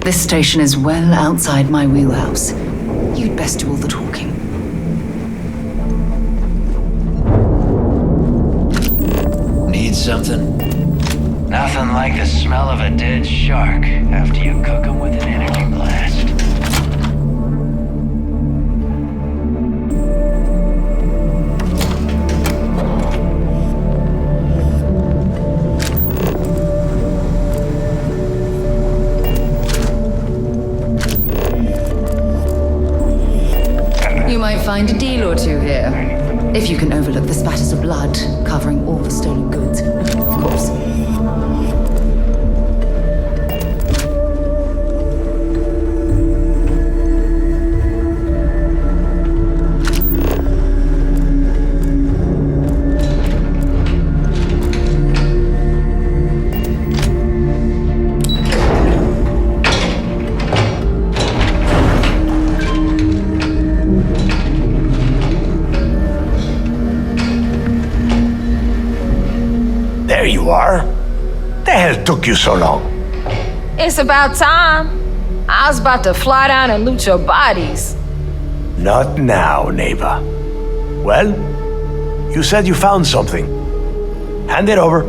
This station is well outside my wheelhouse. You'd best do all the talking. Need something? Nothing like the smell of a dead shark after you cook them with an energy blast. You might find a deal or two here. If you can overlook the spatters of blood covering all the stolen goods, of course. There you are. The hell took you so long? It's about time. I was about to fly down and loot your bodies. Not now, neighbor. Well, you said you found something. Hand it over.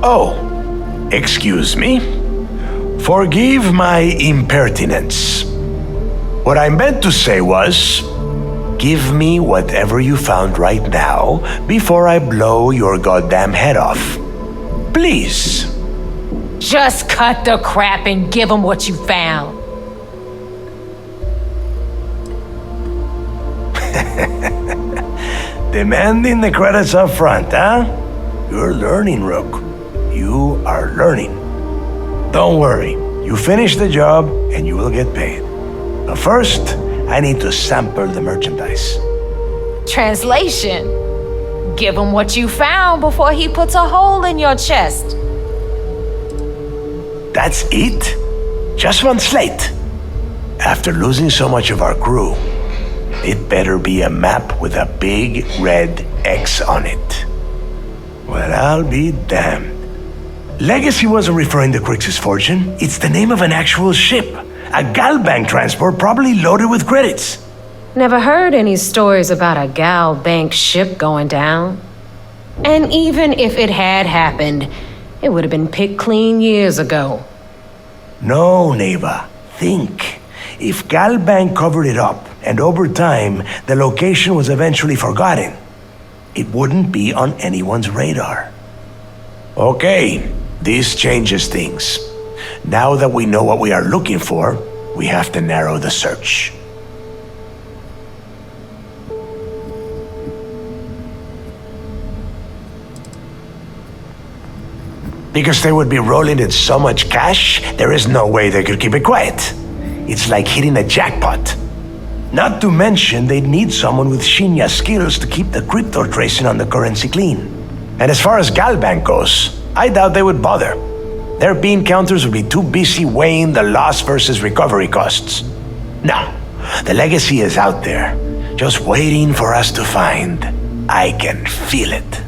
Oh, excuse me. Forgive my impertinence. What I meant to say was, give me whatever you found right now before I blow your goddamn head off. Please. Just cut the crap and give them what you found. Demanding the credits up front, huh? You're learning, Rook. You are learning. Don't worry. You finish the job and you will get paid. But first, I need to sample the merchandise. Translation. Give him what you found before he puts a hole in your chest. That's it? Just one slate? After losing so much of our crew, it better be a map with a big red X on it. Well, I'll be damned. Legacy wasn't referring to Crix's fortune. It's the name of an actual ship. A Galbank transport probably loaded with credits. Never heard any stories about a Gal Bank ship going down. And even if it had happened, it would have been picked clean years ago. No, neighbor. Think. If Galbank covered it up, and over time, the location was eventually forgotten, it wouldn't be on anyone's radar. Okay, this changes things. Now that we know what we are looking for, we have to narrow the search. Because they would be rolling in so much cash, there is no way they could keep it quiet. It's like hitting a jackpot. Not to mention, they'd need someone with Shinya skills to keep the crypto tracing on the currency clean. And as far as Galbank goes, I doubt they would bother. Their bean counters would be too busy weighing the loss versus recovery costs. No, the legacy is out there, just waiting for us to find. I can feel it.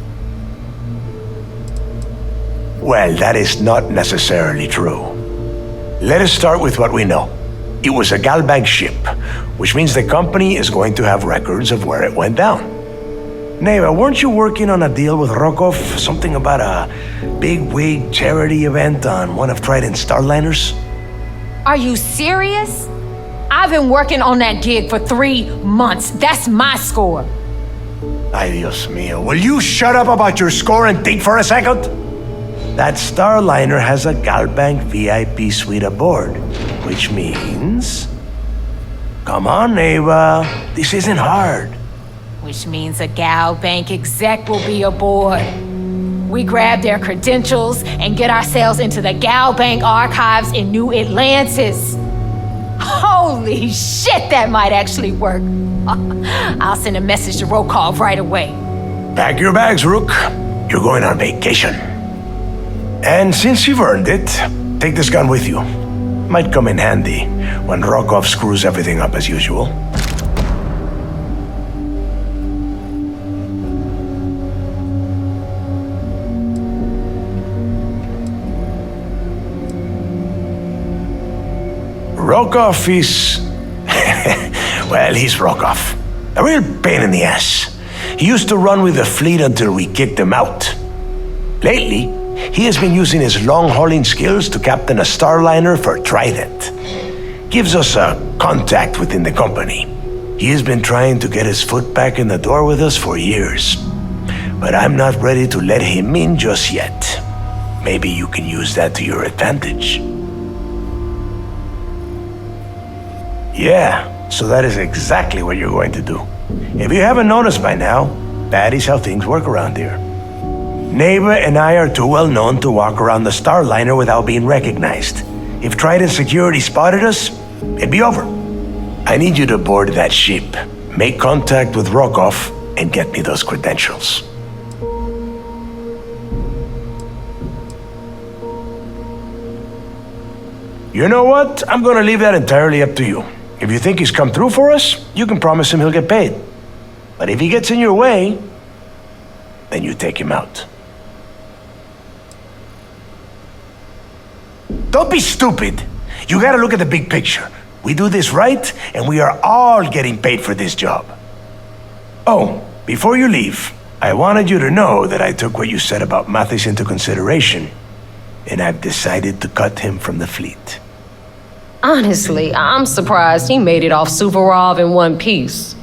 Well, that is not necessarily true. Let us start with what we know. It was a Galbank ship, which means the company is going to have records of where it went down. Neva, weren't you working on a deal with Rokov? Something about a big-wig charity event on one of Trident's Starliners? Are you serious? I've been working on that gig for 3 months. That's my score. Ay, Dios mío. Will you shut up about your score and think for a second? That Starliner has a Galbank VIP suite aboard, which means... Come on, Neva. This isn't hard. Which means a Gal Bank exec will be aboard. We grab their credentials and get ourselves into the Gal Bank archives in New Atlantis. Holy shit, that might actually work. I'll send a message to Rokov right away. Pack your bags, Rook. You're going on vacation. And since you've earned it, take this gun with you. Might come in handy when Rokov screws everything up as usual. Rokoff is... well, he's Rokoff. A real pain in the ass. He used to run with the fleet until we kicked him out. Lately, he has been using his long-hauling skills to captain a starliner for Trident. Gives us a contact within the company. He has been trying to get his foot back in the door with us for years. But I'm not ready to let him in just yet. Maybe you can use that to your advantage. Yeah, so that is exactly what you're going to do. If you haven't noticed by now, that is how things work around here. Neighbor and I are too well known to walk around the Starliner without being recognized. If Trident Security spotted us, it'd be over. I need you to board that ship, make contact with Rokoff, and get me those credentials. You know what? I'm gonna leave that entirely up to you. If you think he's come through for us, you can promise him he'll get paid. But if he gets in your way, then you take him out. Don't be stupid. You gotta look at the big picture. We do this right, and we are all getting paid for this job. Oh, before you leave, I wanted you to know that I took what you said about Mathis into consideration, and I've decided to cut him from the fleet. Honestly, I'm surprised he made it off Suvorov in one piece.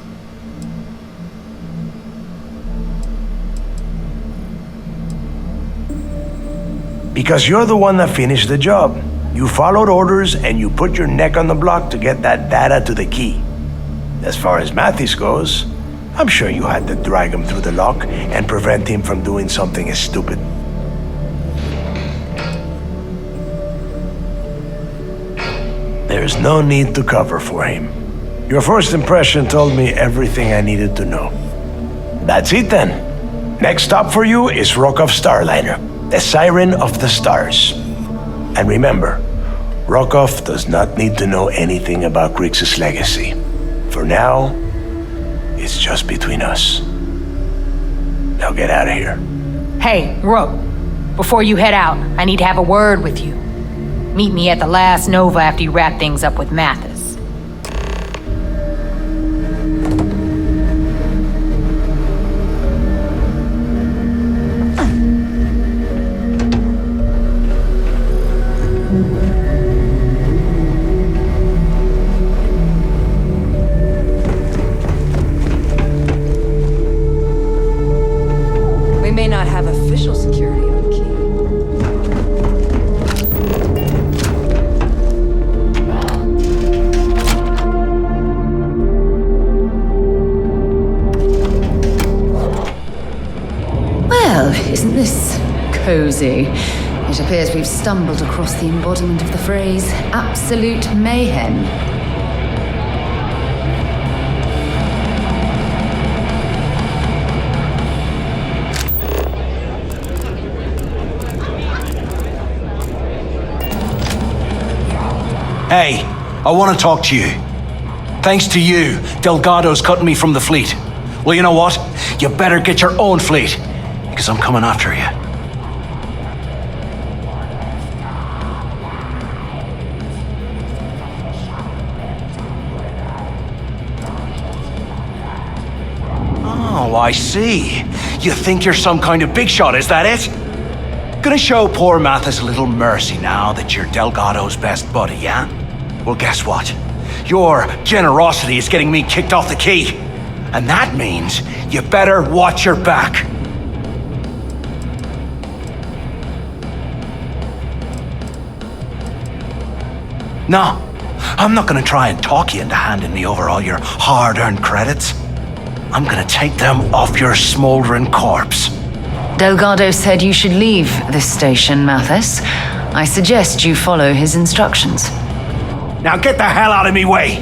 Because you're the one that finished the job. You followed orders and you put your neck on the block to get that data to the key. As far as Mathis goes, I'm sure you had to drag him through the lock and prevent him from doing something as stupid. There's no need to cover for him. Your first impression told me everything I needed to know. That's it then. Next stop for you is Rokoff Starliner, the Siren of the Stars. And remember, Rokoff does not need to know anything about Grixis' legacy. For now, it's just between us. Now get out of here. Hey, Rook, before you head out, I need to have a word with you. Meet me at the last Nova after you wrap things up with Mathis. We may not have official security on the key. Well, isn't this cozy? It appears we've stumbled across the embodiment of the phrase absolute mayhem. Hey, I want to talk to you. Thanks to you, Delgado's cutting me from the fleet. Well, you know what? You better get your own fleet, because I'm coming after you. Oh, I see. You think you're some kind of big shot, is that it? Gonna show poor Mathis a little mercy now that you're Delgado's best buddy, yeah? Well, guess what? Your generosity is getting me kicked off the key. And that means you better watch your back. No, I'm not gonna try and talk you into handing me over all your hard-earned credits. I'm gonna take them off your smoldering corpse. Delgado said you should leave this station, Mathis. I suggest you follow his instructions. Now get the hell out of me way!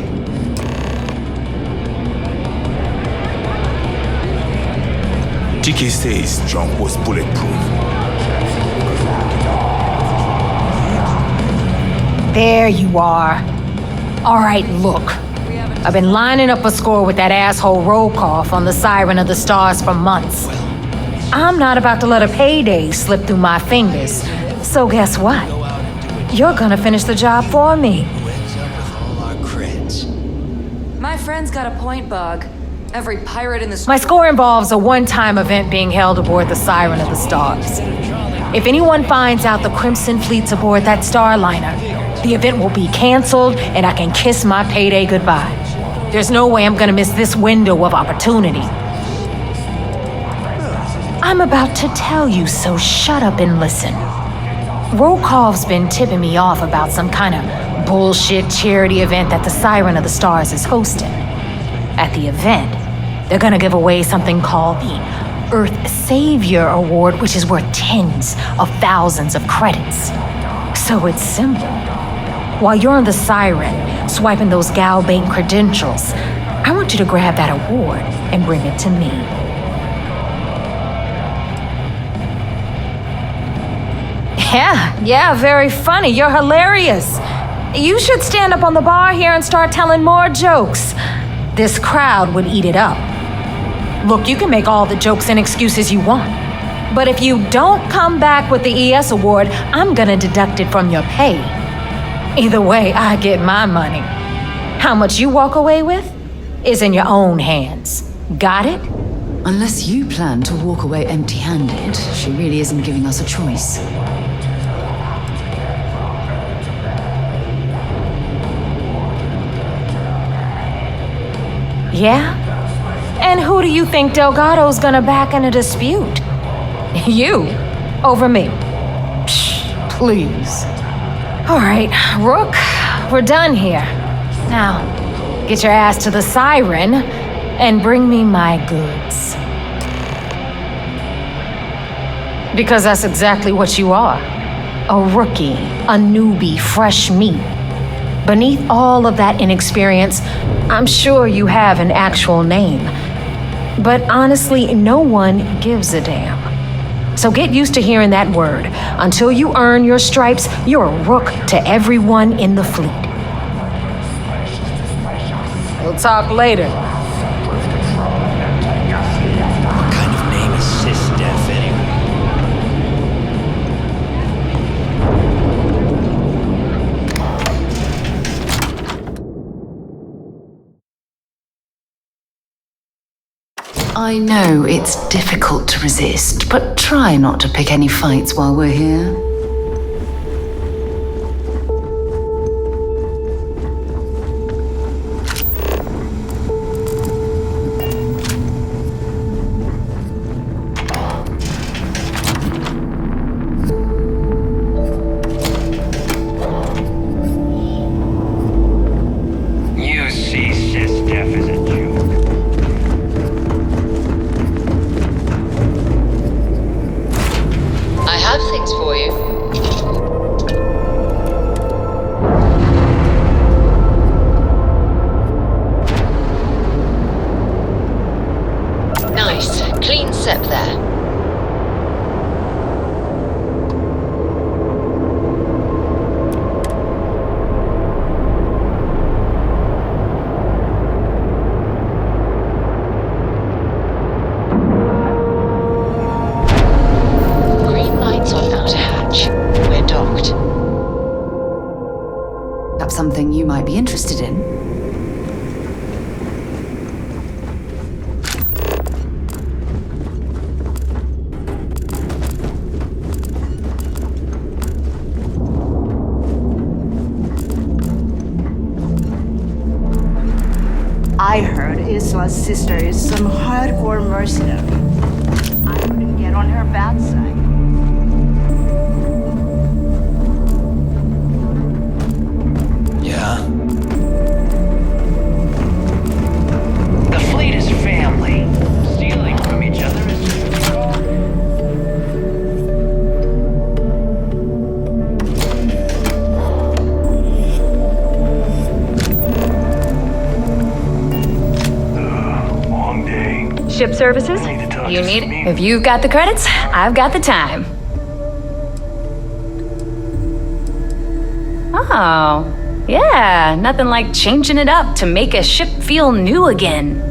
TK says John was bulletproof. There you are. All right, look. I've been lining up a score with that asshole Rokoff on the Siren of the Stars for months. I'm not about to let a payday slip through my fingers. So guess what? You're gonna finish the job for me. friend's got a point, Bug. Every pirate in the My score involves a one-time event being held aboard the Siren of the Stars. If anyone finds out the Crimson Fleet's aboard that Starliner, the event will be canceled and I can kiss my payday goodbye. There's no way I'm gonna miss this window of opportunity. I'm about to tell you, so shut up and listen. Rokov's been tipping me off about some kind of bullshit charity event that the Siren of the Stars is hosting. At the event, they're gonna give away something called the Earth Savior Award, which is worth tens of thousands of credits. So it's simple. While you're on the Siren, swiping those Gal Bank credentials, I want you to grab that award and bring it to me. Yeah, very funny. You're hilarious. You should stand up on the bar here and start telling more jokes. This crowd would eat it up. Look, you can make all the jokes and excuses you want. But if you don't come back with the ES award, I'm gonna deduct it from your pay. Either way, I get my money. How much you walk away with is in your own hands. Got it? Unless you plan to walk away empty-handed, she really isn't giving us a choice. Yeah? And who do you think Delgado's gonna back in a dispute? You, over me. Psh, please. All right, Rook, we're done here. Now, get your ass to the Siren and bring me my goods. Because that's exactly what you are. A rookie, a newbie, fresh meat. Beneath all of that inexperience, I'm sure you have an actual name. But honestly, no one gives a damn. So get used to hearing that word. Until you earn your stripes, you're a rook to everyone in the fleet. We'll talk later. What kind of name is Sys-Def anyway? I know it's difficult to resist, but try not to pick any fights while we're here. You see Sys-Def as a joke. I have things for you. Nice, clean sep there. Green lights on outer hatch. We're docked. Perhaps something you might be interested in. I heard Isla's sister is some hardcore mercenary. I couldn't get on her bad side. Yeah? The fleet is family. Stealing from each other is just wrong. Long day. Ship services? Need to talk You to need Sabine. it. If you've got the credits, I've got the time. Oh, yeah, nothing like changing it up to make a ship feel new again.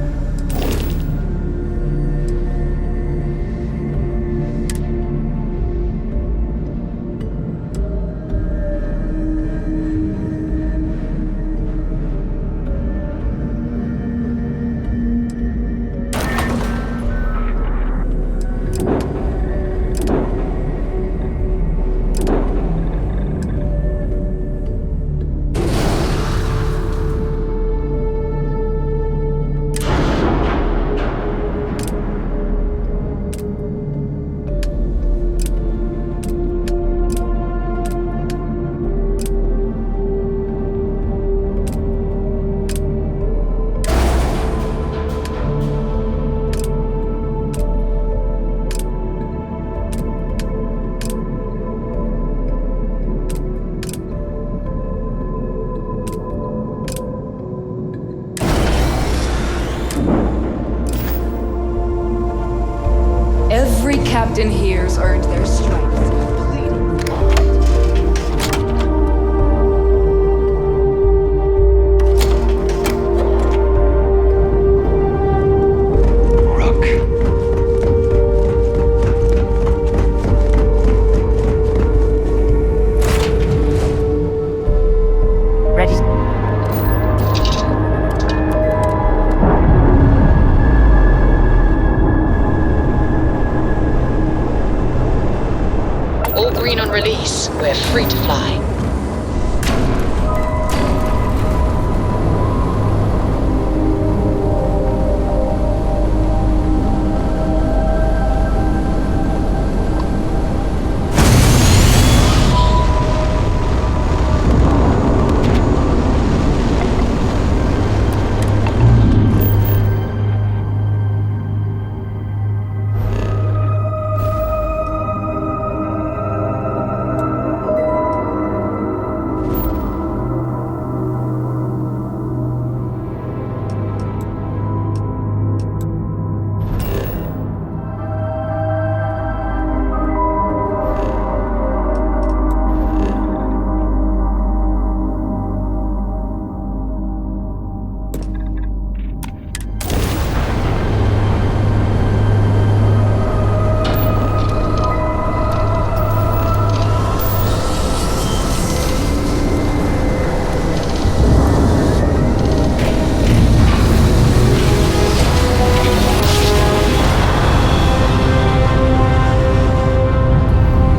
captain here's earned their stripes. Rook. Ready? All green on release. We're free to fly.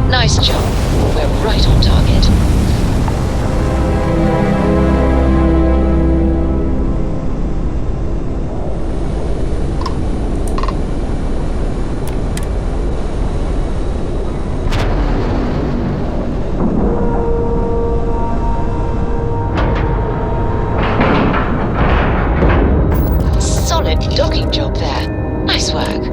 Nice job. We're right on target. Solid docking job there. Nice work.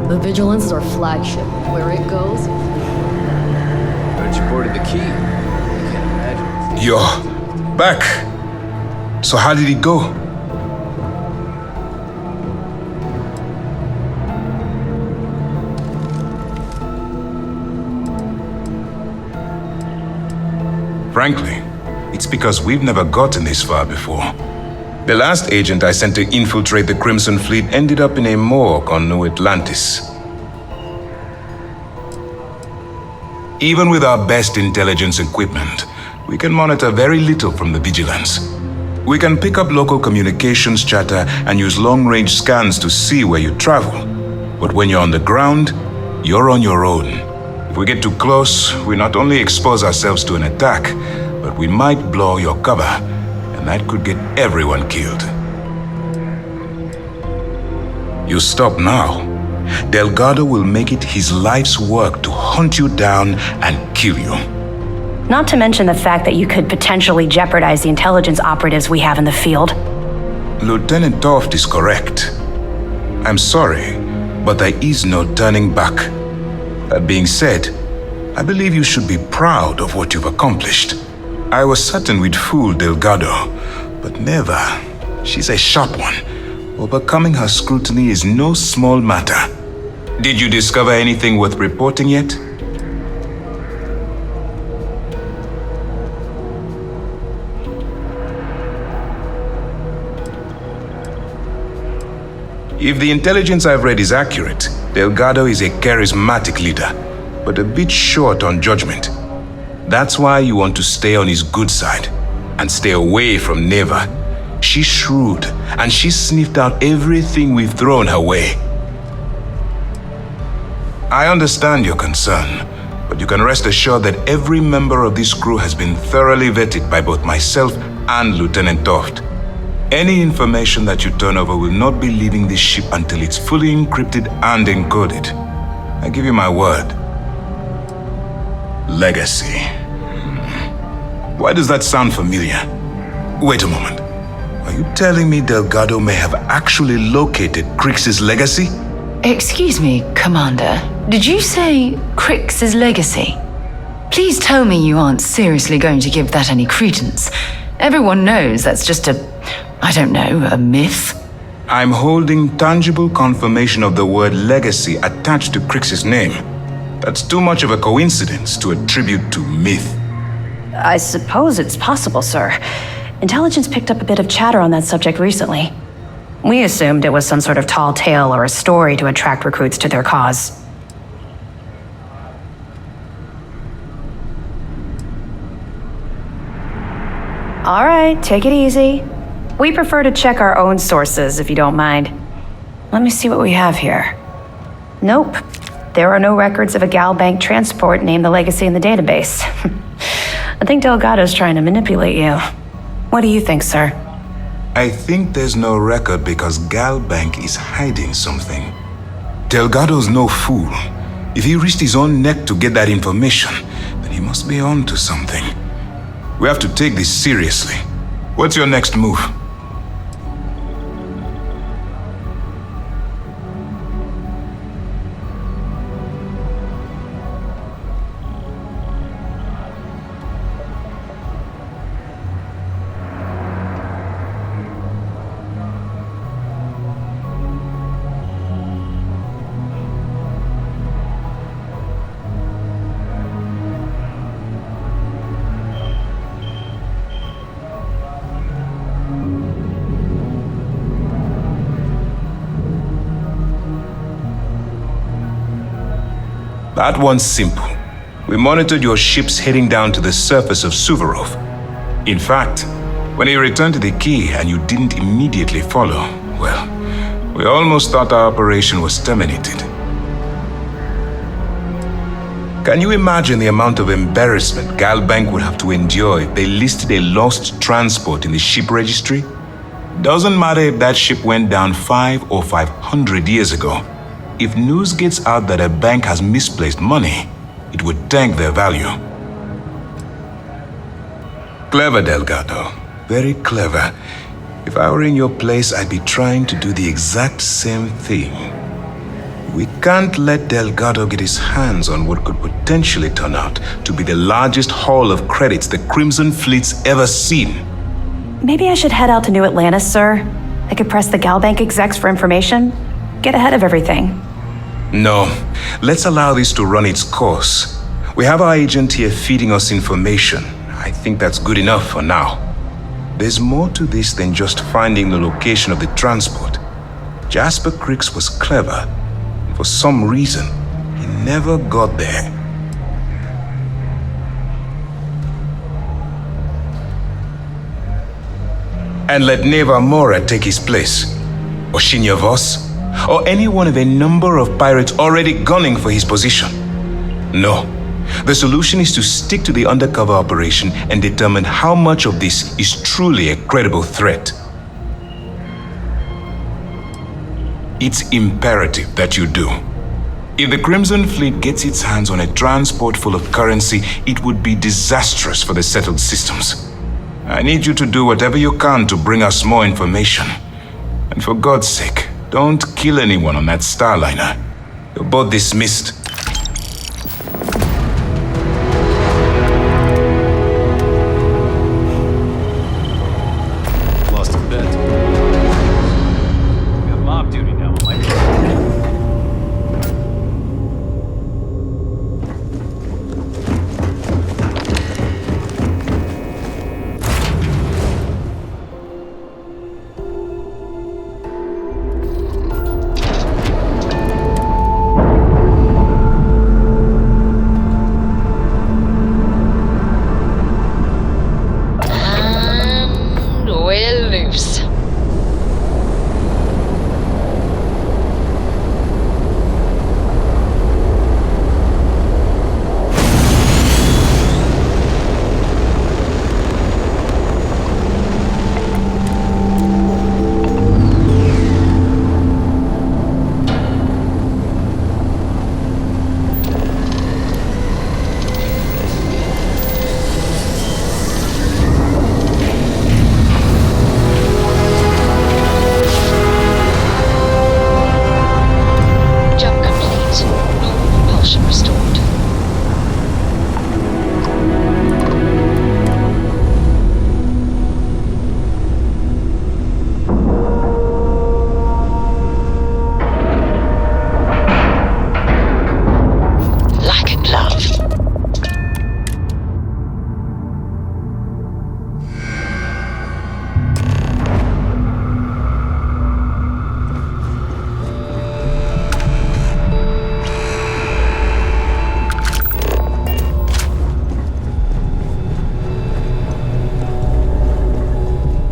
The Vigilance is our flagship. Where it goes, Heard you boarded the key. I can't imagine. You're back. So how did it go? Frankly, it's because we've never gotten this far before. The last agent I sent to infiltrate the Crimson Fleet ended up in a morgue on New Atlantis. Even with our best intelligence equipment, we can monitor very little from the Vigilance. We can pick up local communications chatter and use long-range scans to see where you travel. But when you're on the ground, you're on your own. If we get too close, we not only expose ourselves to an attack, but we might blow your cover, and that could get everyone killed. You stop now. Delgado will make it his life's work to hunt you down and kill you. Not to mention the fact that you could potentially jeopardize the intelligence operatives we have in the field. Lieutenant Toft is correct. I'm sorry, but there is no turning back. That being said, I believe you should be proud of what you've accomplished. I was certain we'd fool Delgado, but never. She's a sharp one. Overcoming her scrutiny is no small matter. Did you discover anything worth reporting yet? If the intelligence I've read is accurate, Delgado is a charismatic leader, but a bit short on judgment. That's why you want to stay on his good side and stay away from Neva. She's shrewd, and she sniffed out everything we've thrown her way. I understand your concern, but you can rest assured that every member of this crew has been thoroughly vetted by both myself and Lieutenant Toft. Any information that you turn over will not be leaving this ship until it's fully encrypted and encoded. I give you my word. Legacy. Why does that sound familiar? Wait a moment. Are you telling me Delgado may have actually located Crix's legacy? Excuse me, Commander. Did you say Crix's legacy? Please tell me you aren't seriously going to give that any credence. Everyone knows that's just a myth. I'm holding tangible confirmation of the word legacy attached to Crix's name. That's too much of a coincidence to attribute to myth. I suppose it's possible, sir. Intelligence picked up a bit of chatter on that subject recently. We assumed it was some sort of tall tale or a story to attract recruits to their cause. All right, take it easy. We prefer to check our own sources, if you don't mind. Let me see what we have here. Nope. There are no records of a Gal Bank transport named the Legacy in the database. I think Delgado's trying to manipulate you. What do you think, sir? I think there's no record because Gal Bank is hiding something. Delgado's no fool. If he risked his own neck to get that information, then he must be on to something. We have to take this seriously. What's your next move? That one's simple. We monitored your ships heading down to the surface of Suvorov. In fact, when you returned to the key and you didn't immediately follow, well, we almost thought our operation was terminated. Can you imagine the amount of embarrassment Gal Bank would have to endure if they listed a lost transport in the ship registry? Doesn't matter if that ship went down 5 or 500 years ago. If news gets out that a bank has misplaced money, it would tank their value. Clever, Delgado. Very clever. If I were in your place, I'd be trying to do the exact same thing. We can't let Delgado get his hands on what could potentially turn out to be the largest haul of credits the Crimson Fleet's ever seen. Maybe I should head out to New Atlantis, sir. I could press the Gal Bank execs for information. Get ahead of everything. No, let's allow this to run its course. We have our agent here feeding us information. I think that's good enough for now. There's more to this than just finding the location of the transport. Jasper Crix was clever. For some reason, he never got there. And let Neva Mora take his place. Or Shinya Voss. Or any one of a number of pirates already gunning for his position. No. The solution is to stick to the undercover operation and determine how much of this is truly a credible threat. It's imperative that you do. If the Crimson Fleet gets its hands on a transport full of currency, it would be disastrous for the settled systems. I need you to do whatever you can to bring us more information. And for God's sake, don't kill anyone on that Starliner. You're both dismissed. Lost a bet. We got mob duty now, Mike.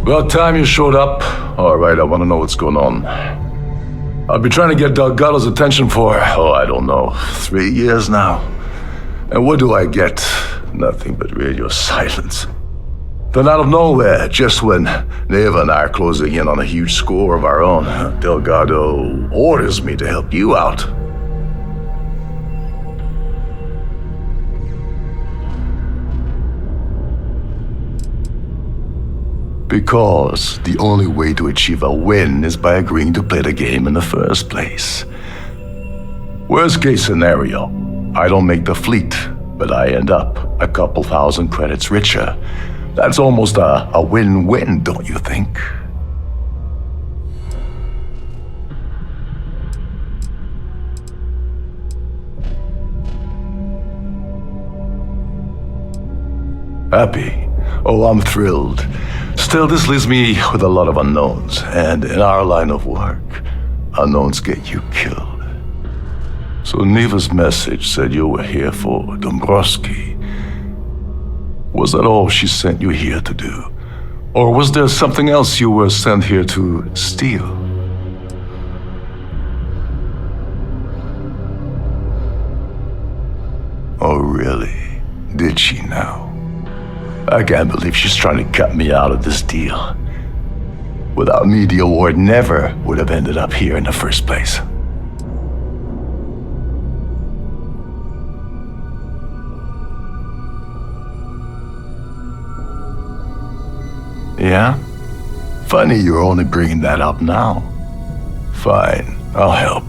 About time you showed up. All right, I want to know what's going on. I've been trying to get Delgado's attention for, I don't know, 3 years now. And what do I get? Nothing but radio silence. Then out of nowhere, just when Neva and I are closing in on a huge score of our own, Delgado orders me to help you out. Because the only way to achieve a win is by agreeing to play the game in the first place. Worst case scenario, I don't make the fleet, but I end up a couple thousand credits richer. That's almost a win-win, don't you think? Happy? Oh, I'm thrilled. Still, this leaves me with a lot of unknowns, and in our line of work, unknowns get you killed. So Neva's message said you were here for Dombrowski. Was that all she sent you here to do? Or was there something else you were sent here to steal? Oh, really? Did she now? I can't believe she's trying to cut me out of this deal. Without me, the award never would have ended up here in the first place. Yeah? Funny you're only bringing that up now. Fine, I'll help.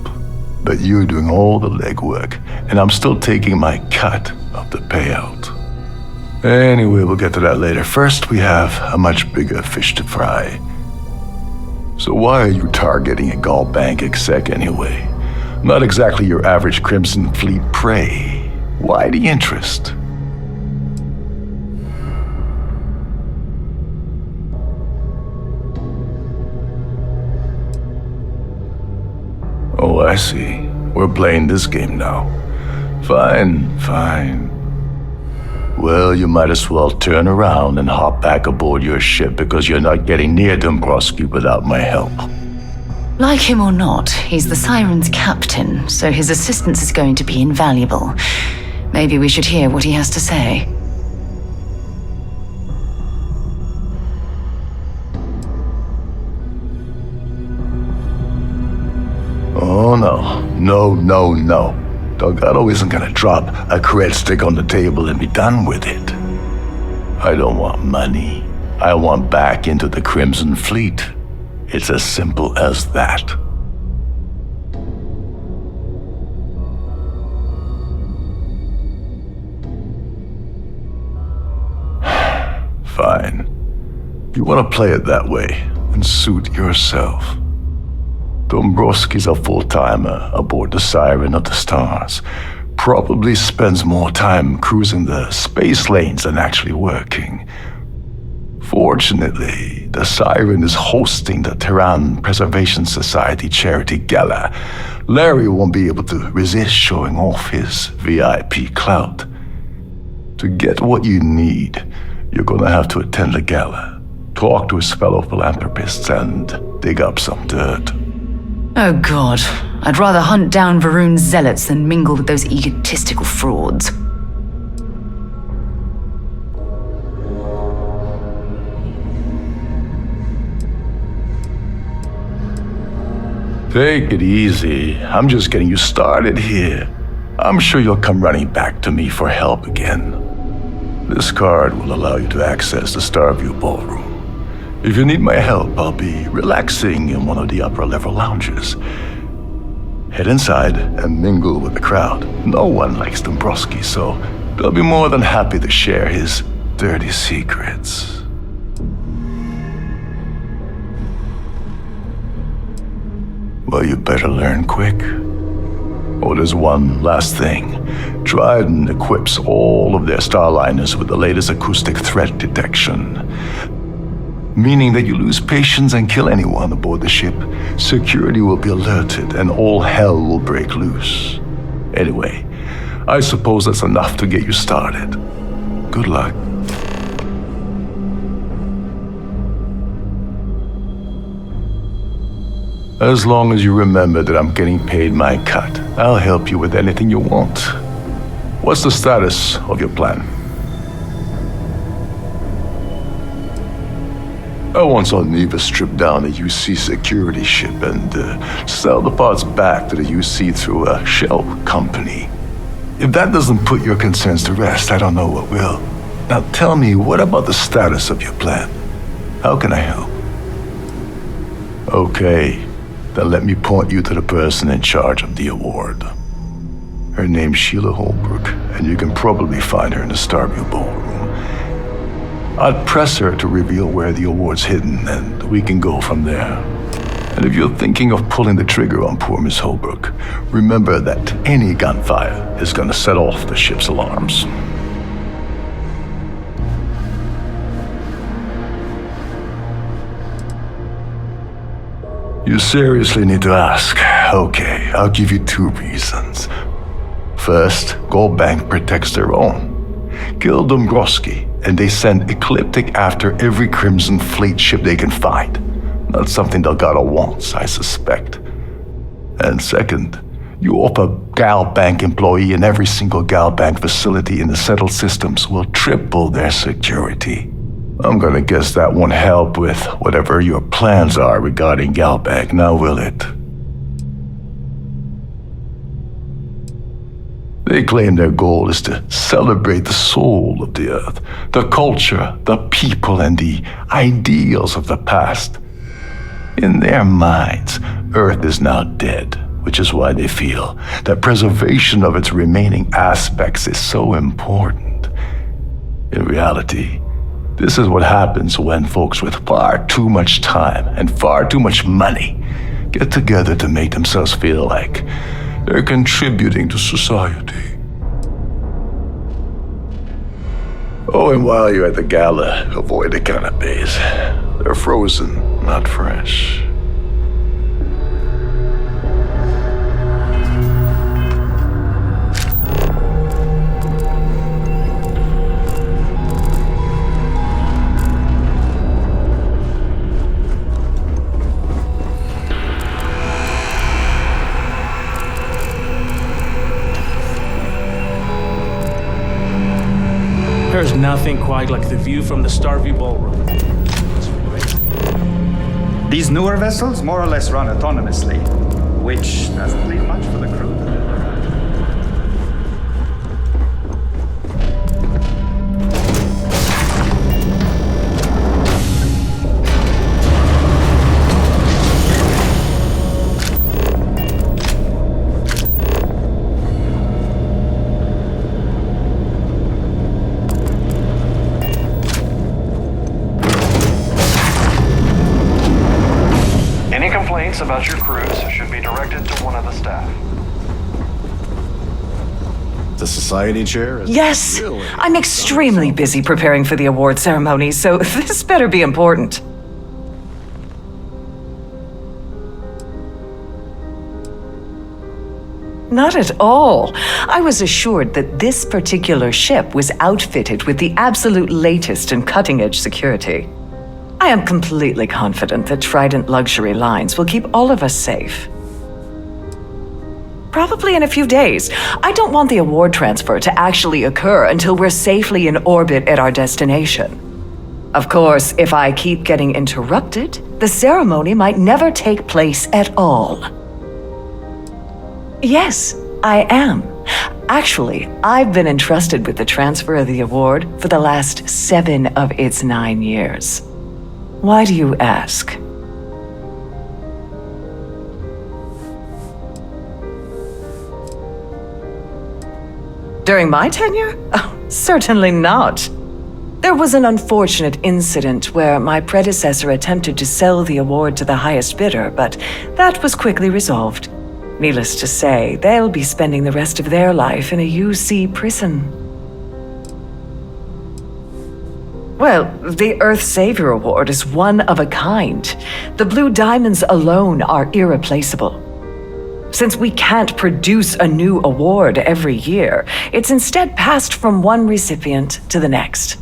But you're doing all the legwork, and I'm still taking my cut of the payout. Anyway, we'll get to that later. First, we have a much bigger fish to fry. So why are you targeting a Gaul bank exec anyway? Not exactly your average Crimson Fleet prey. Why the interest? Oh, I see. We're playing this game now. Fine, fine. Well, you might as well turn around and hop back aboard your ship because you're not getting near Dombrowski without my help. Like him or not, he's the Siren's captain, so his assistance is going to be invaluable. Maybe we should hear what he has to say. Oh, no. No. Delgado isn't gonna drop a cred stick on the table and be done with it. I don't want money. I want back into the Crimson Fleet. It's as simple as that. Fine. You want to play it that way, and suit yourself. Dombrowski's a full-timer aboard the Siren of the Stars. Probably spends more time cruising the space lanes than actually working. Fortunately, the Siren is hosting the Tehran Preservation Society charity gala. Larry won't be able to resist showing off his VIP clout. To get what you need, you're gonna have to attend the gala, talk to his fellow philanthropists, and dig up some dirt. Oh God, I'd rather hunt down Varun's zealots than mingle with those egotistical frauds. Take it easy. I'm just getting you started here. I'm sure you'll come running back to me for help again. This card will allow you to access the Starview Ballroom. If you need my help, I'll be relaxing in one of the upper-level lounges. Head inside and mingle with the crowd. No one likes Dombrowski, so they'll be more than happy to share his dirty secrets. Well, you better learn quick. Oh, there's one last thing. Dryden equips all of their starliners with the latest acoustic threat detection. Meaning that you lose patience and kill anyone aboard the ship, security will be alerted and all hell will break loose. Anyway, I suppose that's enough to get you started. Good luck. As long as you remember that I'm getting paid my cut, I'll help you with anything you want. What's the status of your plan? I once saw Neva strip down a UC security ship and sell the parts back to the UC through a shell company. If that doesn't put your concerns to rest, I don't know what will. Now tell me, what about the status of your plan? How can I help? Okay, then let me point you to the person in charge of the award. Her name's Sheila Holbrook, and you can probably find her in the Starfield Ballroom. I'd press her to reveal where the award's hidden, and we can go from there. And if you're thinking of pulling the trigger on poor Miss Holbrook, remember that any gunfire is gonna set off the ship's alarms. You seriously need to ask. Okay, I'll give you 2 reasons. First, Gold Bank protects their own. Kill Dombrowski, and they send Ecliptic after every Crimson Fleet ship they can find. Not something Delgado wants, I suspect. And second, you offer Gal Bank employee in every single Gal Bank facility in the settled systems will triple their security. I'm gonna guess that won't help with whatever your plans are regarding Gal Bank, now will it? They claim their goal is to celebrate the soul of the Earth, the culture, the people, and the ideals of the past. In their minds, Earth is now dead, which is why they feel that preservation of its remaining aspects is so important. In reality, this is what happens when folks with far too much time and far too much money get together to make themselves feel like they're contributing to society. Oh, and while you're at the gala, avoid the canapes. They're frozen, not fresh. There's nothing quite like the view from the Starfield Ballroom. These newer vessels more or less run autonomously, which doesn't leave much for the crew. About your crews should be directed to one of the staff. The society chair? Yes! Really? I'm extremely busy preparing for the award ceremony, so this better be important. Not at all. I was assured that this particular ship was outfitted with the absolute latest and cutting-edge security. I am completely confident that Trident Luxury Lines will keep all of us safe. Probably in a few days. I don't want the award transfer to actually occur until we're safely in orbit at our destination. Of course, if I keep getting interrupted, the ceremony might never take place at all. Yes, I am. Actually, I've been entrusted with the transfer of the award for the last 7 of its 9 years. Why do you ask? During my tenure? Oh, certainly not. There was an unfortunate incident where my predecessor attempted to sell the award to the highest bidder, but that was quickly resolved. Needless to say, they'll be spending the rest of their life in a UC prison. Well, the Earth Savior Award is one of a kind. The Blue Diamonds alone are irreplaceable. Since we can't produce a new award every year, it's instead passed from one recipient to the next.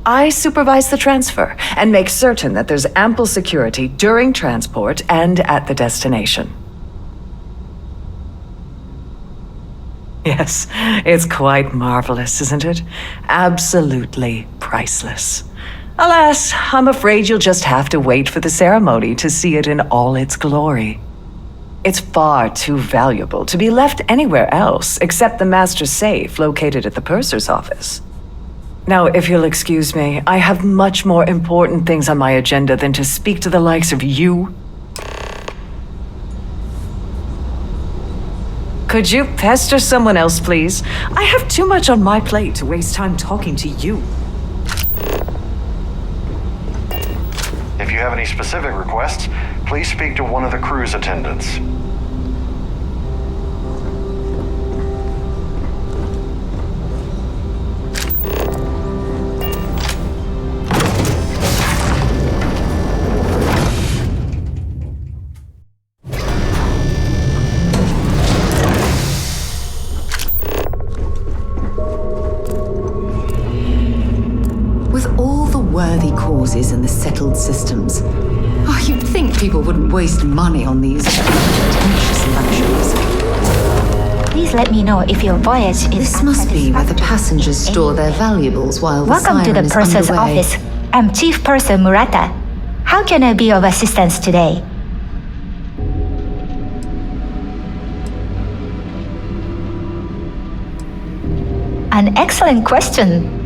I supervise the transfer and make certain that there's ample security during transport and at the destination. Yes, it's quite marvelous, isn't it? Absolutely priceless. Alas, I'm afraid you'll just have to wait for the ceremony to see it in all its glory. It's far too valuable to be left anywhere else except the master's safe located at the purser's office. Now, if you'll excuse me, I have much more important things on my agenda than to speak to the likes of you. Could you pester someone else, please? I have too much on my plate to waste time talking to you. If you have any specific requests, please speak to one of the cruise attendants. Worthy causes and the settled systems. Oh, you'd think people wouldn't waste money on these pretentious luxuries. Please let me know if your voyage is This must be where the passengers store their valuables while the Welcome to siren the is purser's underway. office. I'm Chief Purser Murata. How can I be of assistance today? An excellent question.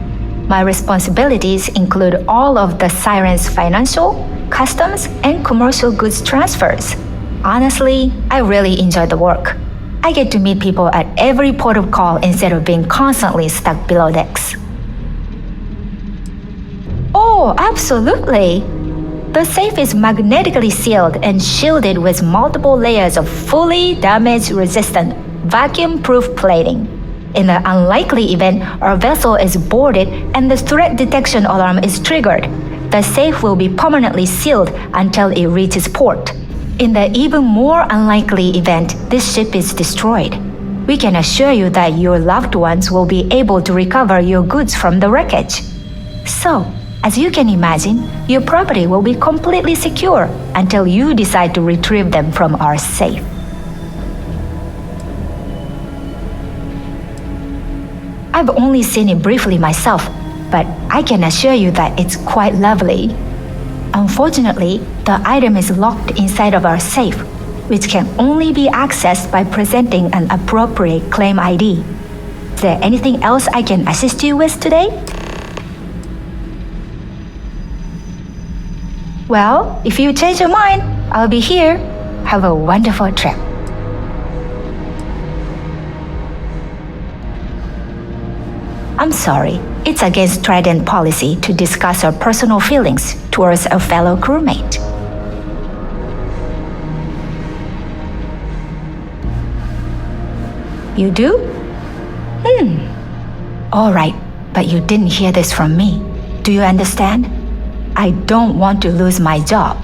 My responsibilities include all of the Siren's financial, customs, and commercial goods transfers. Honestly, I really enjoy the work. I get to meet people at every port of call instead of being constantly stuck below decks. Oh, absolutely! The safe is magnetically sealed and shielded with multiple layers of fully damage-resistant, vacuum-proof plating. In the unlikely event our vessel is boarded and the threat detection alarm is triggered, the safe will be permanently sealed until it reaches port. In the even more unlikely event this ship is destroyed, we can assure you that your loved ones will be able to recover your goods from the wreckage. So, as you can imagine, your property will be completely secure until you decide to retrieve them from our safe. I've only seen it briefly myself, but I can assure you that it's quite lovely. Unfortunately, the item is locked inside of our safe, which can only be accessed by presenting an appropriate claim ID. Is there anything else I can assist you with today? Well, if you change your mind, I'll be here. Have a wonderful trip. I'm sorry, it's against Trident policy to discuss our personal feelings towards a fellow crewmate. You do? All right, but you didn't hear this from me. Do you understand? I don't want to lose my job.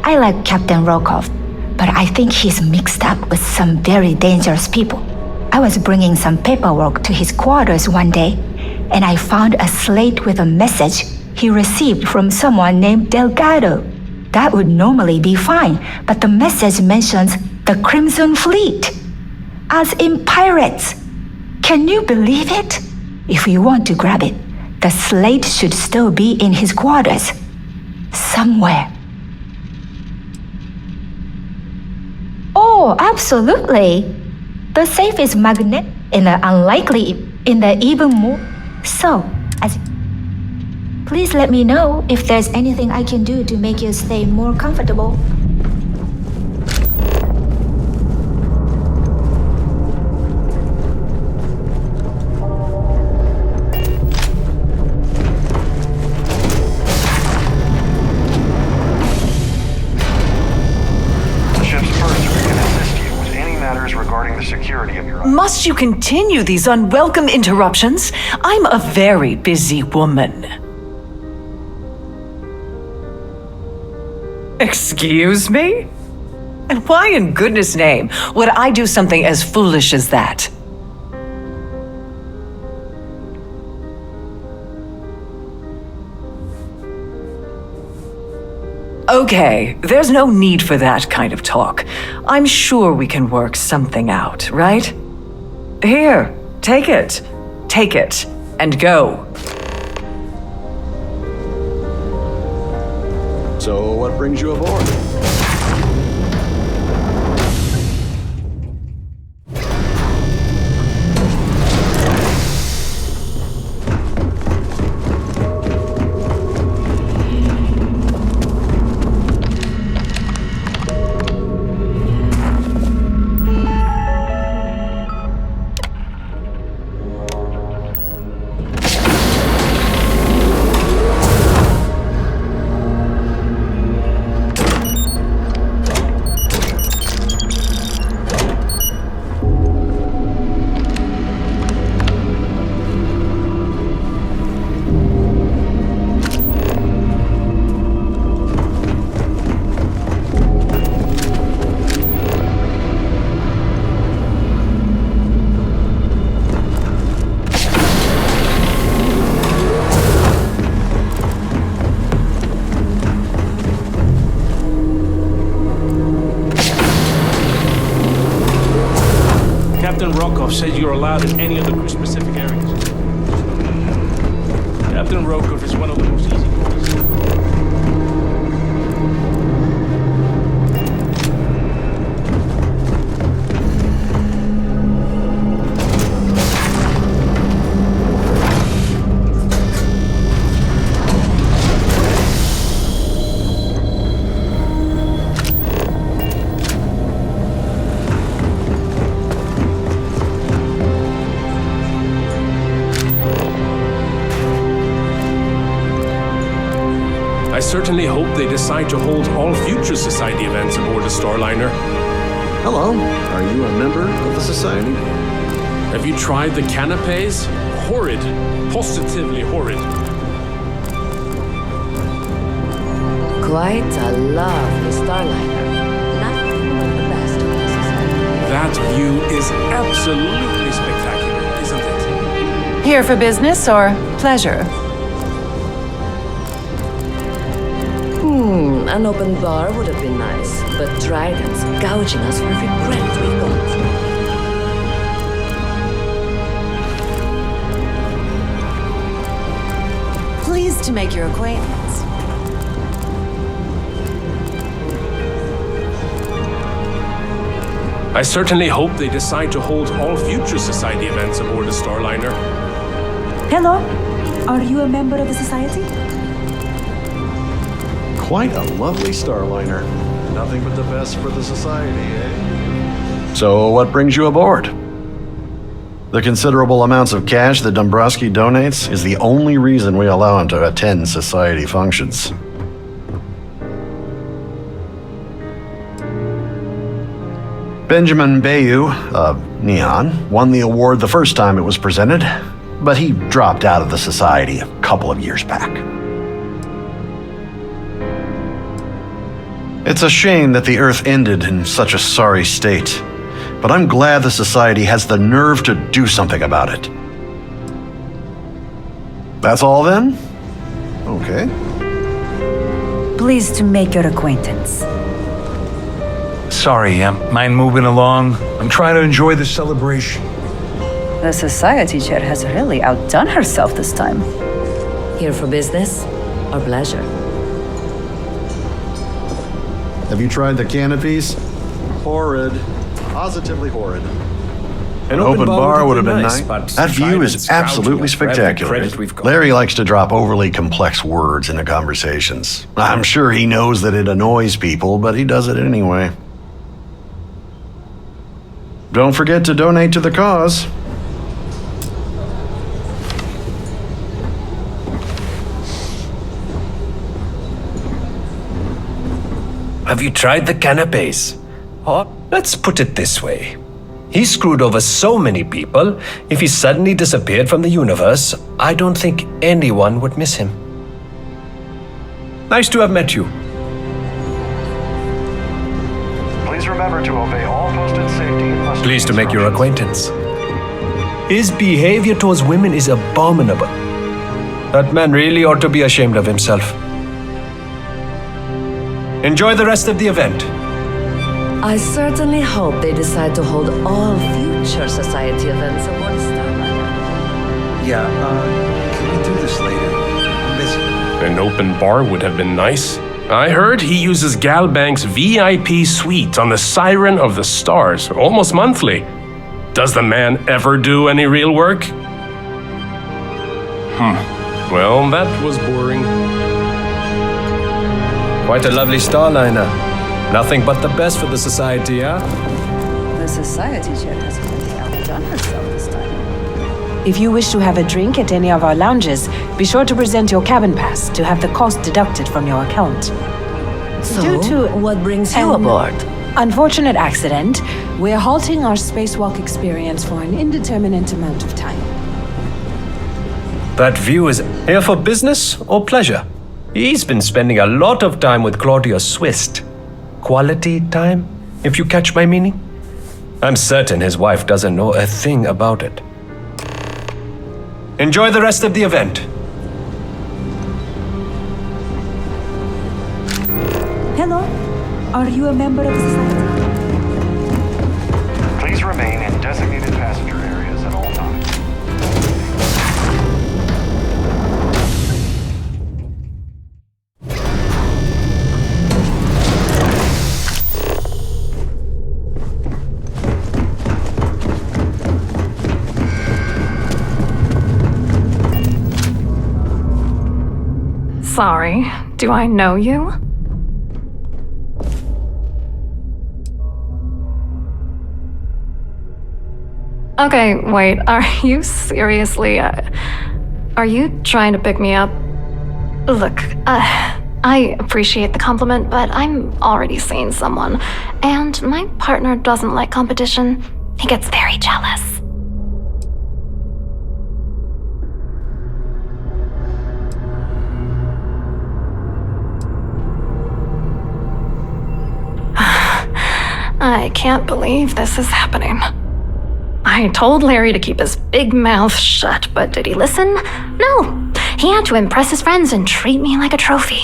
I like Captain Rokov, but I think he's mixed up with some very dangerous people. I was bringing some paperwork to his quarters one day, and I found a slate with a message he received from someone named Delgado. That would normally be fine, but the message mentions the Crimson Fleet, as in pirates. Can you believe it? If you want to grab it, the slate should still be in his quarters, somewhere. Oh, absolutely. The safe is magnet in the even more. So, please let me know if there's anything I can do to make your stay more comfortable. Must you continue these unwelcome interruptions? I'm a very busy woman. Excuse me? And why in goodness name would I do something as foolish as that? Okay, there's no need for that kind of talk. I'm sure we can work something out, right? Here, take it. Take it, and go. So, what brings you aboard? Captain Rokov says you're allowed in any of the crew-specific areas. Captain Rokov is one of the most easygoing. I certainly hope they decide to hold all future Society events aboard the Starliner. Hello, are you a member of the Society? Have you tried the canapes? Horrid. Positively horrid. Quite a lovely Starliner. Nothing but the best of the Society. That view is absolutely spectacular, isn't it? Here for business or pleasure? An open bar would have been nice, but Trident's gouging us for every breath we've got. Pleased to make your acquaintance. I certainly hope they decide to hold all future Society events aboard the Starliner. Hello, are you a member of the Society? Quite a lovely Starliner. Nothing but the best for the Society, eh? So, what brings you aboard? The considerable amounts of cash that Dombrowski donates is the only reason we allow him to attend Society functions. Benjamin Bayou, of Neon, won the award the first time it was presented, but he dropped out of the Society a couple of years back. It's a shame that the Earth ended in such a sorry state, but I'm glad the Society has the nerve to do something about it. That's all then? Okay. Pleased to make your acquaintance. Sorry, mind moving along? I'm trying to enjoy the celebration. The Society chair has really outdone herself this time. Here for business or pleasure? Have you tried the canopies? Horrid. Positively horrid. An open bar would have been nice. That view is absolutely spectacular. Larry likes to drop overly complex words into conversations. I'm sure he knows that it annoys people, but he does it anyway. Don't forget to donate to the cause. Have you tried the canapes? Or let's put it this way. He screwed over so many people, if he suddenly disappeared from the universe, I don't think anyone would miss him. Nice to have met you. Please remember to obey all posted safety and must. Pleased to make your acquaintance. His behavior towards women is abominable. That man really ought to be ashamed of himself. Enjoy the rest of the event. I certainly hope they decide to hold all future society events aboard Starlight. Yeah, can we do this later? I'm busy. An open bar would have been nice. I heard he uses Galbank's VIP suite on the Siren of the Stars almost monthly. Does the man ever do any real work? Well, that was boring. Quite a lovely starliner. Nothing but the best for the society, yeah? The society chair has really outdone herself this time. If you wish to have a drink at any of our lounges, be sure to present your cabin pass to have the cost deducted from your account. So, Due to what brings you aboard? Unfortunate accident, we're halting our spacewalk experience for an indeterminate amount of time. That view is here for business or pleasure? He's been spending a lot of time with Claudius Swist. Quality time, if you catch my meaning? I'm certain his wife doesn't know a thing about it. Enjoy the rest of the event. Hello? Are you a member of the society? Please remain in designated passenger areas at all times. Sorry, do I know you? Okay, wait, are you seriously, are you trying to pick me up? Look, I appreciate the compliment, but I'm already seeing someone, and my partner doesn't like competition. He gets very jealous. I can't believe this is happening. I told Larry to keep his big mouth shut, but did he listen? No. He had to impress his friends and treat me like a trophy.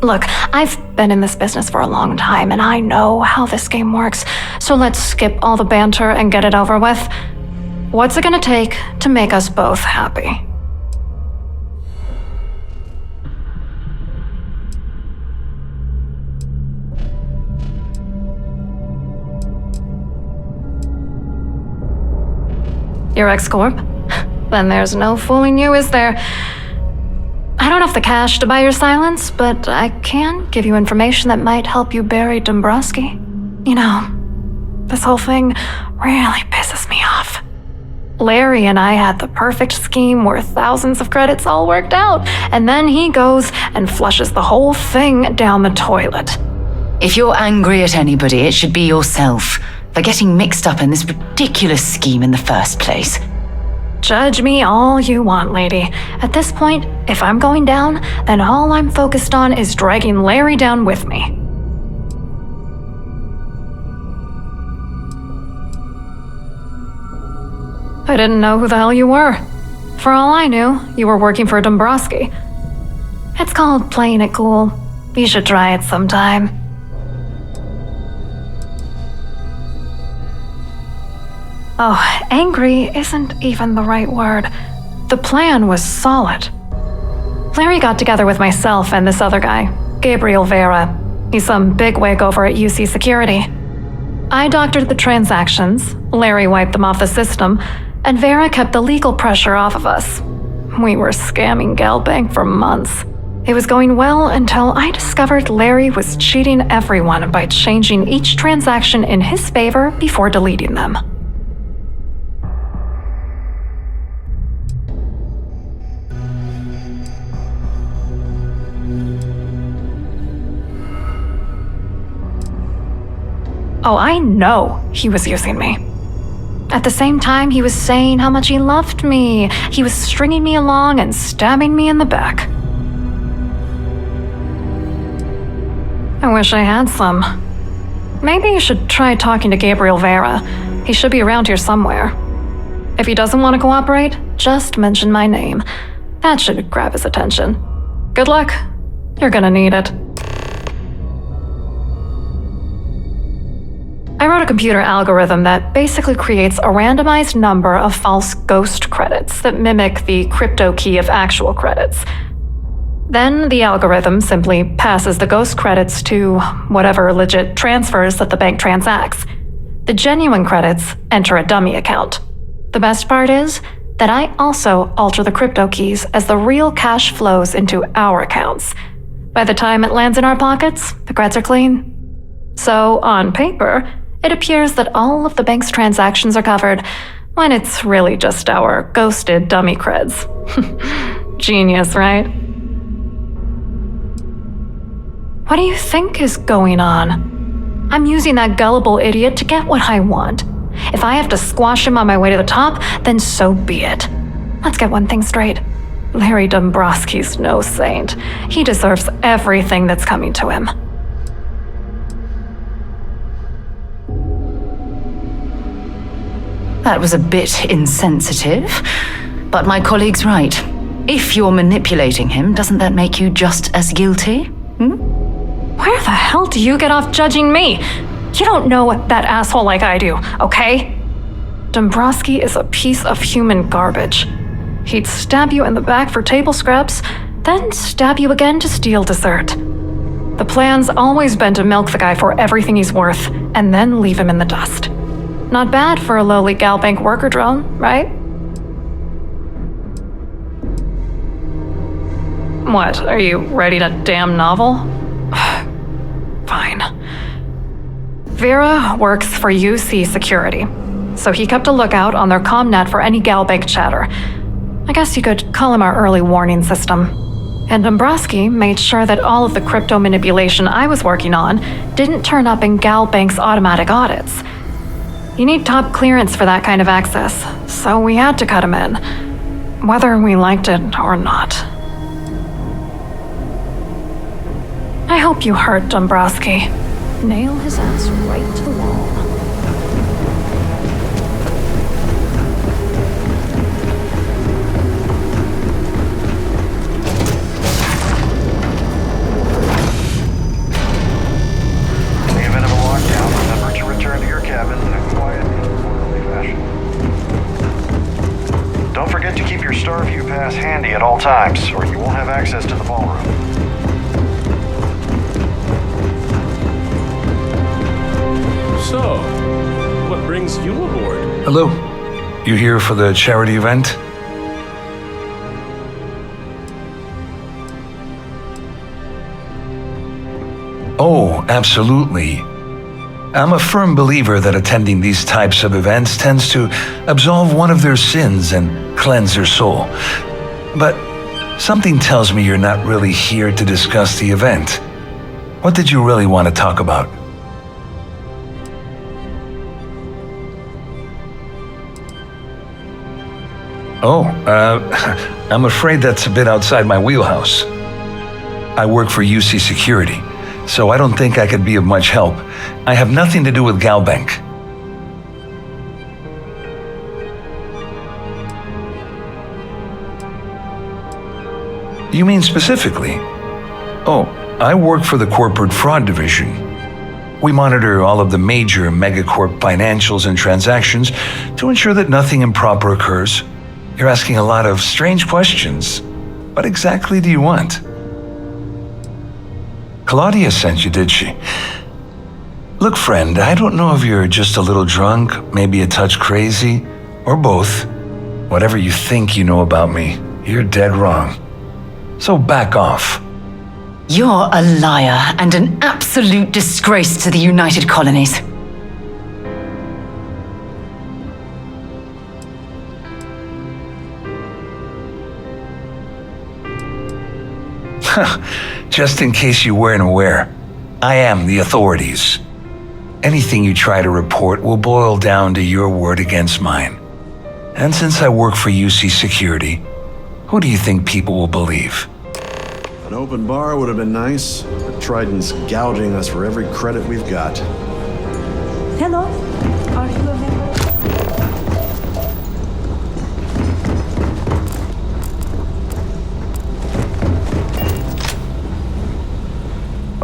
Look, I've been in this business for a long time, and I know how this game works, so let's skip all the banter and get it over with. What's it gonna take to make us both happy? Your ex-corp? Then there's no fooling you, is there? I don't have the cash to buy your silence, but I can give you information that might help you bury Dombrowski. You know, this whole thing really pisses me off. Larry and I had the perfect scheme where thousands of credits all worked out, and then he goes and flushes the whole thing down the toilet. If you're angry at anybody, it should be yourself for getting mixed up in this ridiculous scheme in the first place. Judge me all you want, lady. At this point, if I'm going down, then all I'm focused on is dragging Larry down with me. I didn't know who the hell you were. For all I knew, you were working for Dombrowski. It's called playing it cool. You should try it sometime. Oh, angry isn't even the right word. The plan was solid. Larry got together with myself and this other guy, Gabriel Vera. He's some bigwig over at UC Security. I doctored the transactions, Larry wiped them off the system, and Vera kept the legal pressure off of us. We were scamming Galbank for months. It was going well until I discovered Larry was cheating everyone by changing each transaction in his favor before deleting them. Oh, I know he was using me. At the same time, he was saying how much he loved me. He was stringing me along and stabbing me in the back. I wish I had some. Maybe you should try talking to Gabriel Vera. He should be around here somewhere. If he doesn't want to cooperate, just mention my name. That should grab his attention. Good luck. You're gonna need it. wrote a computer algorithm that basically creates a randomized number of false ghost credits that mimic the crypto key of actual credits. Then the algorithm simply passes the ghost credits to whatever legit transfers that the bank transacts. The genuine credits enter a dummy account. The best part is that I also alter the crypto keys as the real cash flows into our accounts. By the time it lands in our pockets, the creds are clean. So, on paper, it appears that all of the bank's transactions are covered, when it's really just our ghosted dummy creds. Genius, right? What do you think is going on? I'm using that gullible idiot to get what I want. If I have to squash him on my way to the top, then so be it. Let's get one thing straight. Larry Dombrowski's no saint. He deserves everything that's coming to him. That was a bit insensitive, but my colleague's right. If you're manipulating him, doesn't that make you just as guilty? Where the hell do you get off judging me? You don't know that asshole like I do, okay? Dombrowski is a piece of human garbage. He'd stab you in the back for table scraps, then stab you again to steal dessert. The plan's always been to milk the guy for everything he's worth, and then leave him in the dust. Not bad for a lowly gal bank worker drone, right? What, are you writing a damn novel? Fine. Vera works for UC Security, so he kept a lookout on their commnet for any gal bank chatter. I guess you could call him our early warning system. And Dombrowski made sure that all of the crypto manipulation I was working on didn't turn up in gal bank's automatic audits. You need top clearance for that kind of access, so we had to cut him in, whether we liked it or not. I hope you heard Dombrowski. Nail his ass right to the wall. In the event of a lockdown, remember to return to your cabin in a quiet and orderly fashion. Don't forget to keep your Starview pass handy at all times, or you won't have access to the ballroom. So, what brings you aboard? Hello. You here for the charity event? Oh, absolutely. I'm a firm believer that attending these types of events tends to absolve one of their sins and cleanse their soul. But something tells me you're not really here to discuss the event. What did you really want to talk about? Oh, I'm afraid that's a bit outside my wheelhouse. I work for UC Security, so I don't think I could be of much help. I have nothing to do with Galbank. You mean specifically? Oh, I work for the Corporate Fraud Division. We monitor all of the major megacorp financials and transactions to ensure that nothing improper occurs. You're asking a lot of strange questions. What exactly do you want? Claudia sent you, did she? Look, friend, I don't know if you're just a little drunk, maybe a touch crazy, or both. Whatever you think you know about me, you're dead wrong. So back off. You're a liar and an absolute disgrace to the United Colonies. Just in case you weren't aware, I am the authorities. Anything you try to report will boil down to your word against mine. And since I work for UC Security, who do you think people will believe? An open bar would have been nice, but Trident's gouging us for every credit we've got. Hello, are you a member?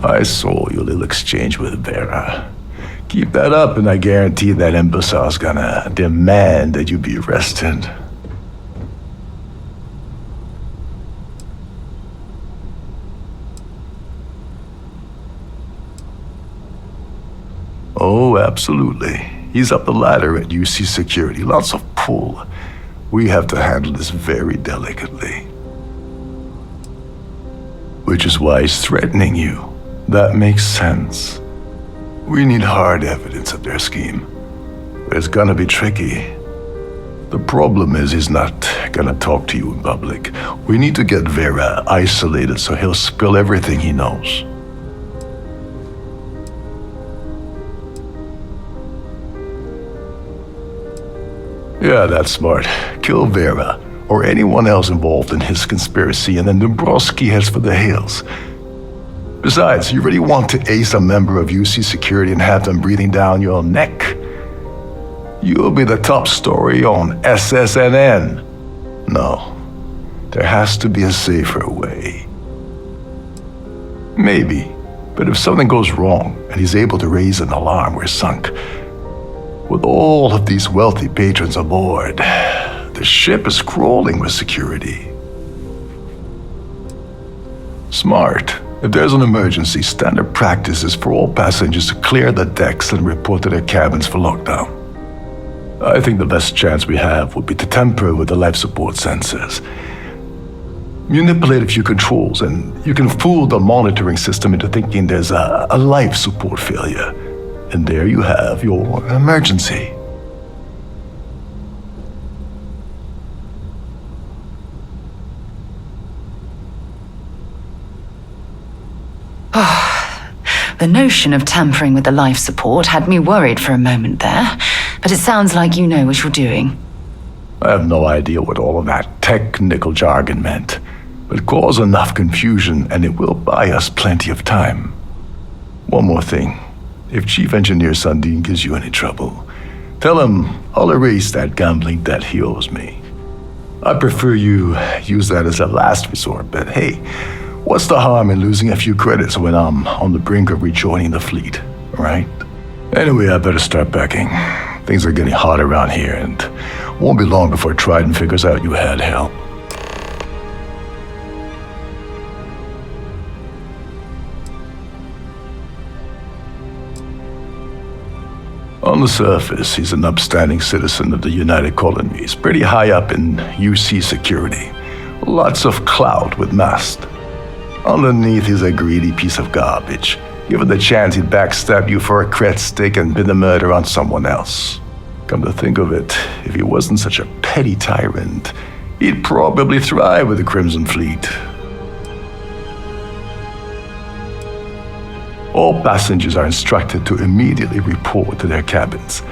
I saw your little exchange with Vera. Keep that up, and I guarantee that imbecile's gonna demand that you be arrested. Oh, absolutely. He's up the ladder at UC Security. Lots of pull. We have to handle this very delicately. Which is why he's threatening you. That makes sense. We need hard evidence of their scheme. But it's gonna be tricky. The problem is he's not gonna talk to you in public. We need to get Vera isolated so he'll spill everything he knows. Yeah, that's smart. Kill Vera, or anyone else involved in his conspiracy, and then Dombrowski heads for the hills. Besides, you really want to ace a member of UC Security and have them breathing down your neck? You'll be the top story on SSNN. No, there has to be a safer way. Maybe, but if something goes wrong and he's able to raise an alarm, we're sunk. With all of these wealthy patrons aboard, the ship is crawling with security. Smart. If there's an emergency, standard practice is for all passengers to clear the decks and report to their cabins for lockdown. I think the best chance we have would be to tamper with the life support sensors. Manipulate a few controls, and you can fool the monitoring system into thinking there's a life support failure. And there you have your emergency. The notion of tampering with the life support had me worried for a moment there, but it sounds like you know what you're doing. I have no idea what all of that technical jargon meant, but cause enough confusion and it will buy us plenty of time. One more thing. If Chief Engineer Sundin gives you any trouble, tell him I'll erase that gambling debt he owes me. I prefer you use that as a last resort, but hey, what's the harm in losing a few credits when I'm on the brink of rejoining the fleet, right? Anyway, I better start packing. Things are getting hot around here, and won't be long before Trident figures out you had help. On the surface, he's an upstanding citizen of the United Colonies, pretty high up in UC Security. Lots of clout with mast. Underneath, he's a greedy piece of garbage. Given the chance, he'd backstab you for a cred stick and pin the murder on someone else. Come to think of it, if he wasn't such a petty tyrant, he'd probably thrive with the Crimson Fleet. All passengers are instructed to immediately report to their cabins.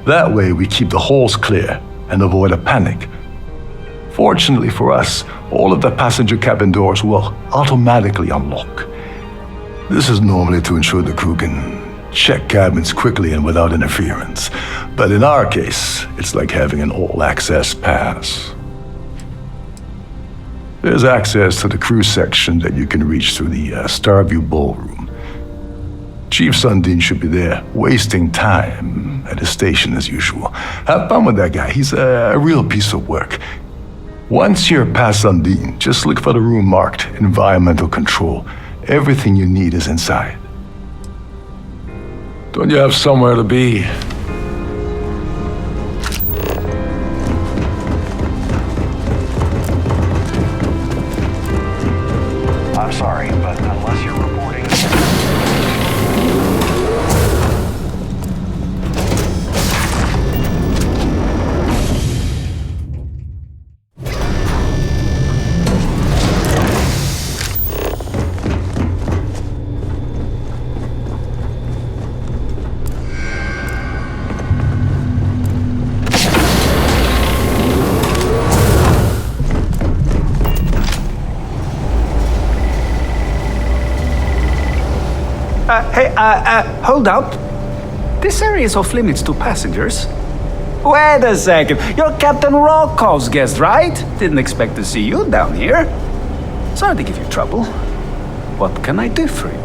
That way, we keep the halls clear and avoid a panic. Fortunately for us, all of the passenger cabin doors will automatically unlock. This is normally to ensure the crew can check cabins quickly and without interference. But in our case, it's like having an all-access pass. There's access to the crew section that you can reach through the Starfield Ballroom. Chief Sundin should be there, wasting time at his station as usual. Have fun with that guy. He's a real piece of work. Once you're past Sundin, just look for the room marked Environmental Control. Everything you need is inside. Don't you have somewhere to be? I'm sorry, but unless you're reporting... Hold up. This area is off limits to passengers. Wait a second. You're Captain Rocko's guest, right? Didn't expect to see you down here. Sorry to give you trouble. What can I do for you?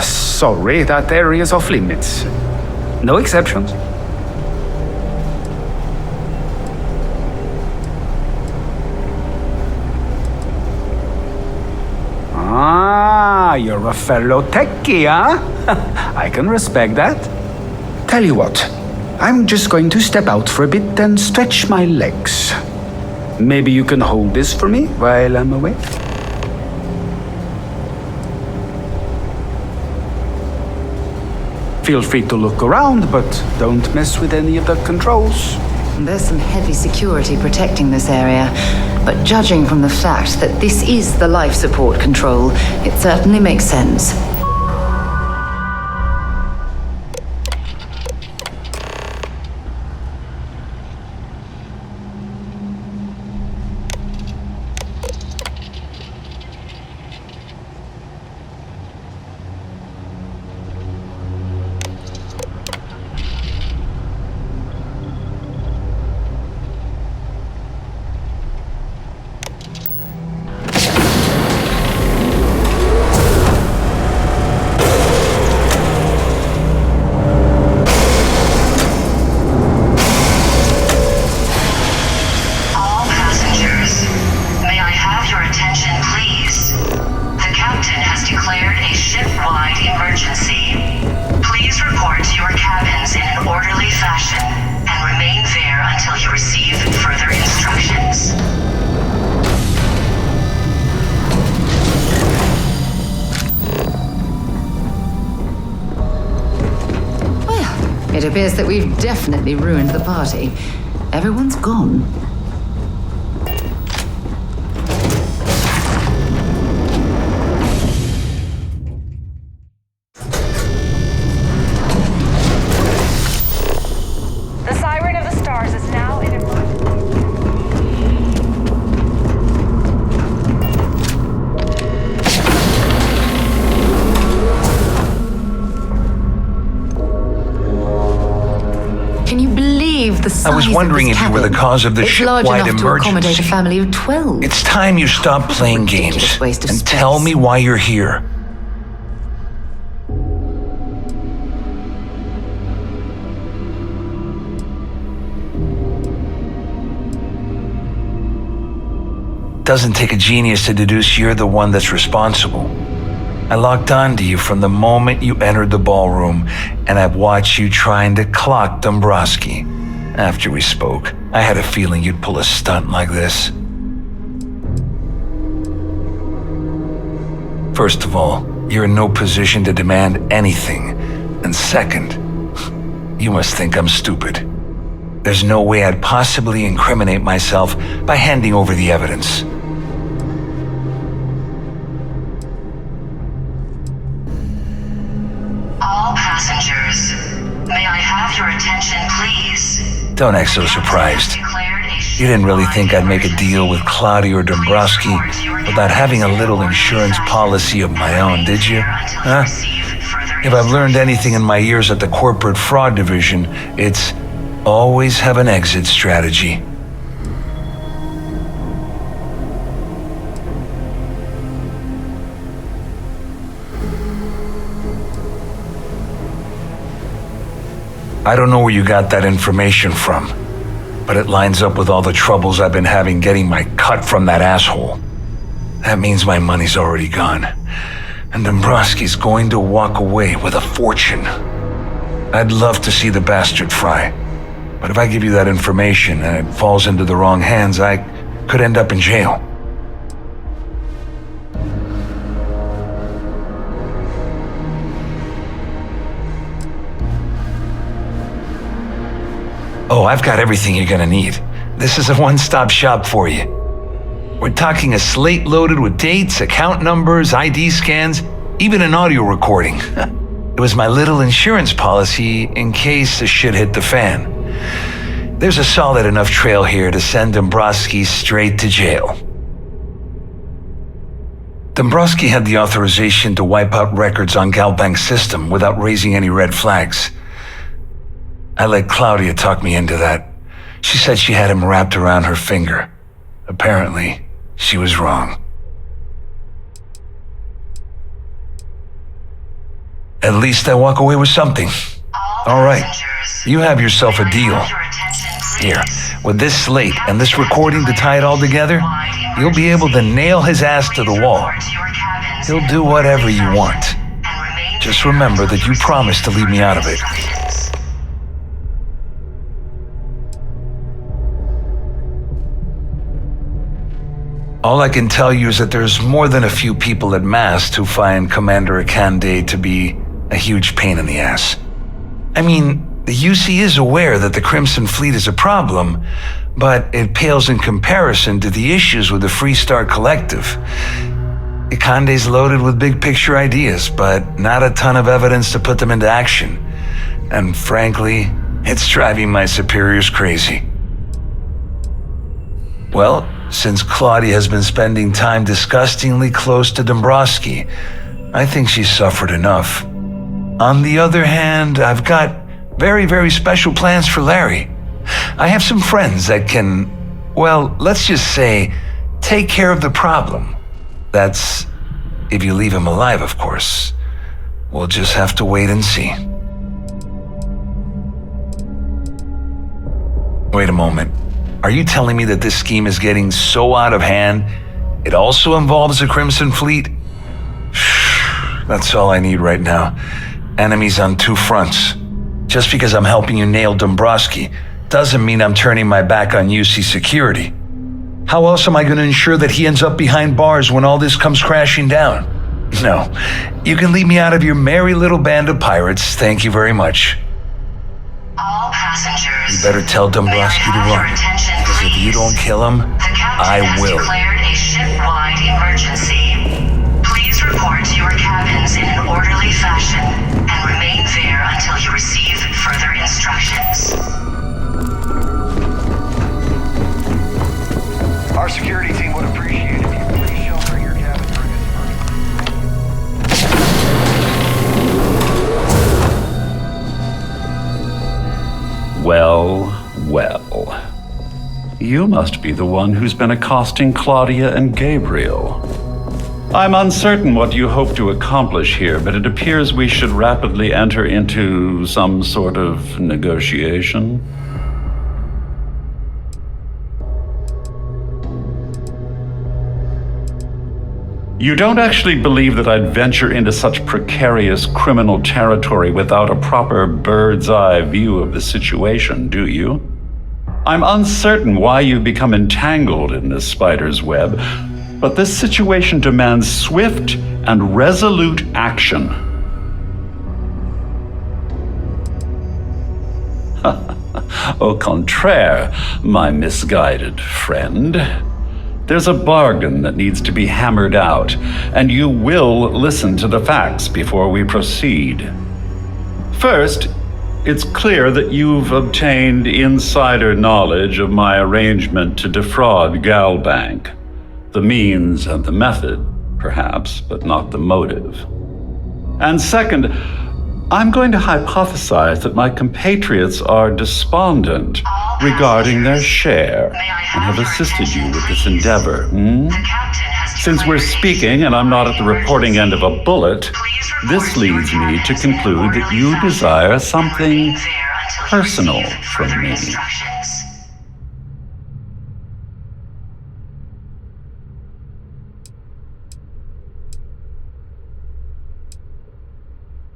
Sorry, that area is off limits. No exceptions. You're a fellow techie, huh? I can respect that. Tell you what, I'm just going to step out for a bit and stretch my legs. Maybe you can hold this for me while I'm away? Feel free to look around, but don't mess with any of the controls. There's some heavy security protecting this area, but judging from the fact that this is the life support control, it certainly makes sense. It appears that we've definitely ruined the party. Everyone's gone. The Siren of the Stars is now in Can you believe the size I was wondering of this if you were the cabin? cause of the It's ship-wide large enough to accommodate a emergency. family of 12. It's time you stop playing games and tell me why you're here. Doesn't take a genius to deduce you're the one that's responsible. I locked onto you from the moment you entered the ballroom, and I've watched you trying to clock Dombrowski. After we spoke, I had a feeling you'd pull a stunt like this. First of all, you're in no position to demand anything. And second, you must think I'm stupid. There's no way I'd possibly incriminate myself by handing over the evidence. All passengers, may I have your attention, please? Don't act so surprised. You didn't really think I'd make a deal with Claudia or Dombrowski without having a little insurance policy of my own, did you? Huh? If I've learned anything in my years at the corporate fraud division, it's always have an exit strategy. I don't know where you got that information from, but it lines up with all the troubles I've been having getting my cut from that asshole. That means my money's already gone, and Dombrowski's going to walk away with a fortune. I'd love to see the bastard fry, but if I give you that information and it falls into the wrong hands, I could end up in jail. Oh, I've got everything you're gonna need. This is a one-stop shop for you. We're talking a slate loaded with dates, account numbers, ID scans, even an audio recording. It was my little insurance policy in case the shit hit the fan. There's a solid enough trail here to send Dombrowski straight to jail. Dombrowski had the authorization to wipe out records on Galbank's system without raising any red flags. I let Claudia talk me into that. She said she had him wrapped around her finger. Apparently, she was wrong. At least I walk away with something. All right, you have yourself a deal. Here, with this slate and this recording to tie it all together, you'll be able to nail his ass to the wall. He'll do whatever you want. Just remember that you promised to leave me out of it. All I can tell you is that there's more than a few people at Mast who find Commander Akande to be a huge pain in the ass. I mean, the UC is aware that the Crimson Fleet is a problem, but it pales in comparison to the issues with the Freestar Collective. Akande's loaded with big picture ideas, but not a ton of evidence to put them into action. And frankly, it's driving my superiors crazy. Well, since Claudia has been spending time disgustingly close to Dombrowski, I think she's suffered enough. On the other hand, I've got very, very special plans for Larry. I have some friends that can, well, let's just say, take care of the problem. That's if you leave him alive, of course. We'll just have to wait and see. Wait a moment. Are you telling me that this scheme is getting so out of hand, it also involves the Crimson Fleet? That's all I need right now. Enemies on two fronts. Just because I'm helping you nail Dombrowski doesn't mean I'm turning my back on UC security. How else am I going to ensure that he ends up behind bars when all this comes crashing down? No, you can leave me out of your merry little band of pirates, thank you very much. All passengers. You better tell Dombrowski to run, because if you don't kill him, I will. Declared a ship-wide emergency. Please report to your cabins in an orderly fashion and remain there until you receive further instructions. Our security team would appreciate it if you please shelter your cabin during this emergency. Well, well. You must be the one who's been accosting Claudia and Gabriel. I'm uncertain what you hope to accomplish here, but it appears we should rapidly enter into some sort of negotiation. You don't actually believe that I'd venture into such precarious criminal territory without a proper bird's-eye view of the situation, do you? I'm uncertain why you've become entangled in this spider's web, but this situation demands swift and resolute action. Au contraire, my misguided friend. There's a bargain that needs to be hammered out, and you will listen to the facts before we proceed. First, it's clear that you've obtained insider knowledge of my arrangement to defraud Galbank. The means and the method, perhaps, but not the motive. And second, I'm going to hypothesize that my compatriots are despondent regarding their share and have assisted you with this endeavor. Since we're speaking and I'm not at the reporting end of a bullet, this leads me to conclude that you desire something personal from me.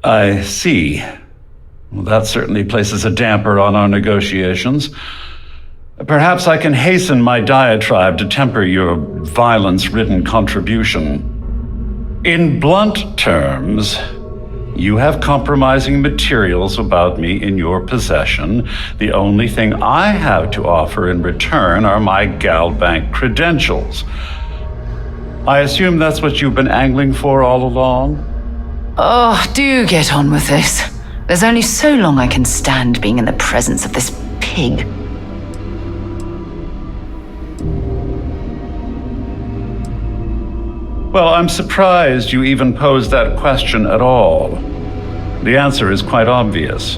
I see. Well, that certainly places a damper on our negotiations. Perhaps I can hasten my diatribe to temper your violence-ridden contribution. In blunt terms, you have compromising materials about me in your possession. The only thing I have to offer in return are my Galbank credentials. I assume that's what you've been angling for all along? Oh, do get on with this. There's only so long I can stand being in the presence of this pig. Well, I'm surprised you even posed that question at all. The answer is quite obvious.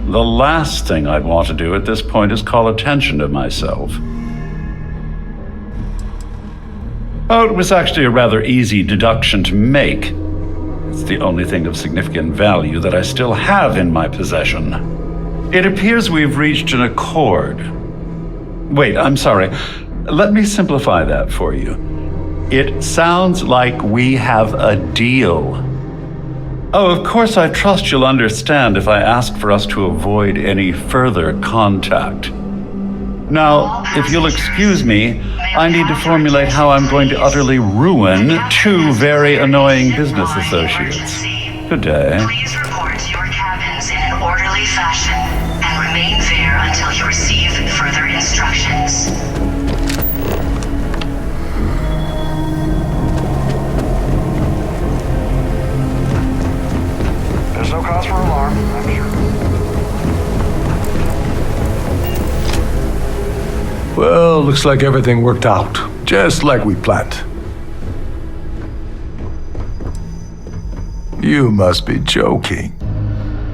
The last thing I'd want to do at this point is call attention to myself. Oh, it was actually a rather easy deduction to make. It's the only thing of significant value that I still have in my possession. It appears we've reached an accord. Wait, I'm sorry. Let me simplify that for you. It sounds like we have a deal. Oh, of course, I trust you'll understand if I ask for us to avoid any further contact. Now, if you'll excuse me, I need to formulate how I'm going to utterly ruin two very annoying business associates. Good day. Please report to your cabins in an orderly fashion and remain there until you receive further instructions. There's no cause for alarm, I'm sure. Well, looks like everything worked out, just like we planned. You must be joking.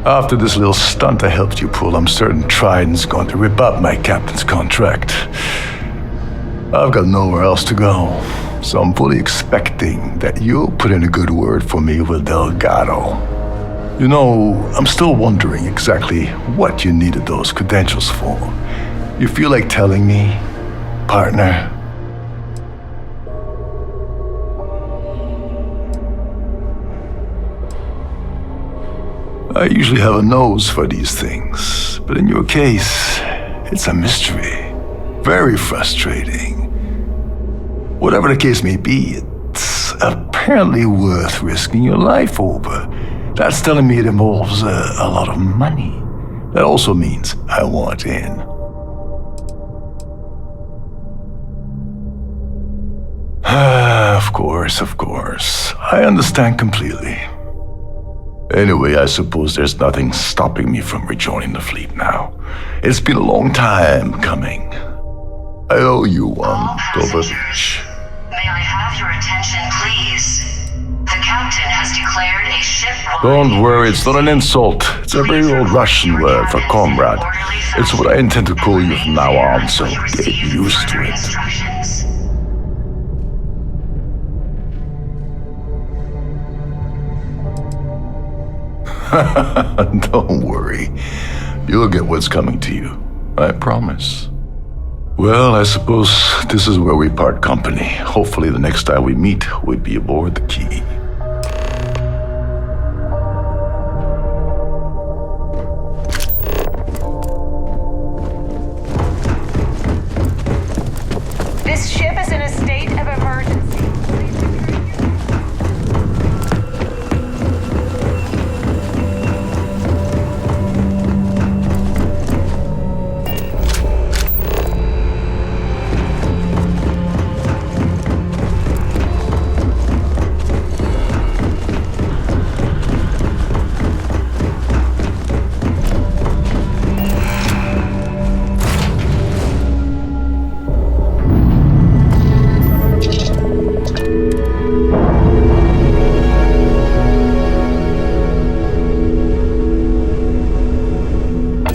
After this little stunt I helped you pull, I'm certain Trident's going to rip up my captain's contract. I've got nowhere else to go, so I'm fully expecting that you'll put in a good word for me with Delgado. You know, I'm still wondering exactly what you needed those credentials for. You feel like telling me, partner? I usually have a nose for these things, but in your case, it's a mystery. Very frustrating. Whatever the case may be, it's apparently worth risking your life over. That's telling me it involves a lot of money. That also means I want in. Of course. I understand completely. Anyway, I suppose there's nothing stopping me from rejoining the fleet now. It's been a long time coming. I owe you one, Dover Beach. May I have your attention, please? The captain has declared a ship. Don't worry, it's not an insult. It's a very old Russian word for comrade. It's what I intend to call you from now on, so get used to it. Don't worry. You'll get what's coming to you. I promise. Well, I suppose this is where we part company. Hopefully the next time we meet, we'll be aboard the Key. This ship is in a state of emergency.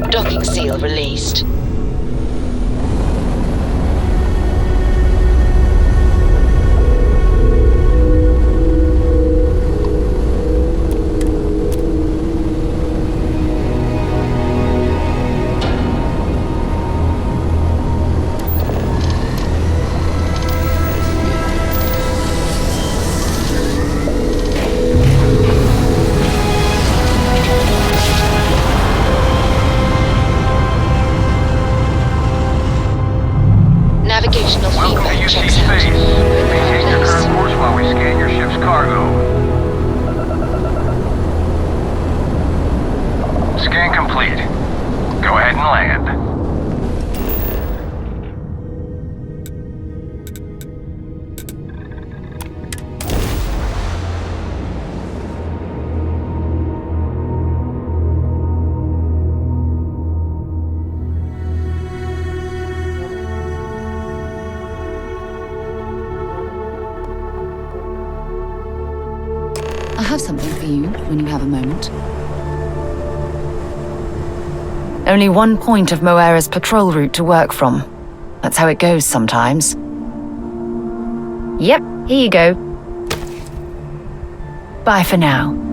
Docking seal released. Navigational feedback checks out. Maintain your current course while we scan your ship's cargo. Scan complete. Go ahead and land. I have something for you when you have a moment. Only one point of Moera's patrol route to work from. That's how it goes sometimes. Yep, here you go. Bye for now.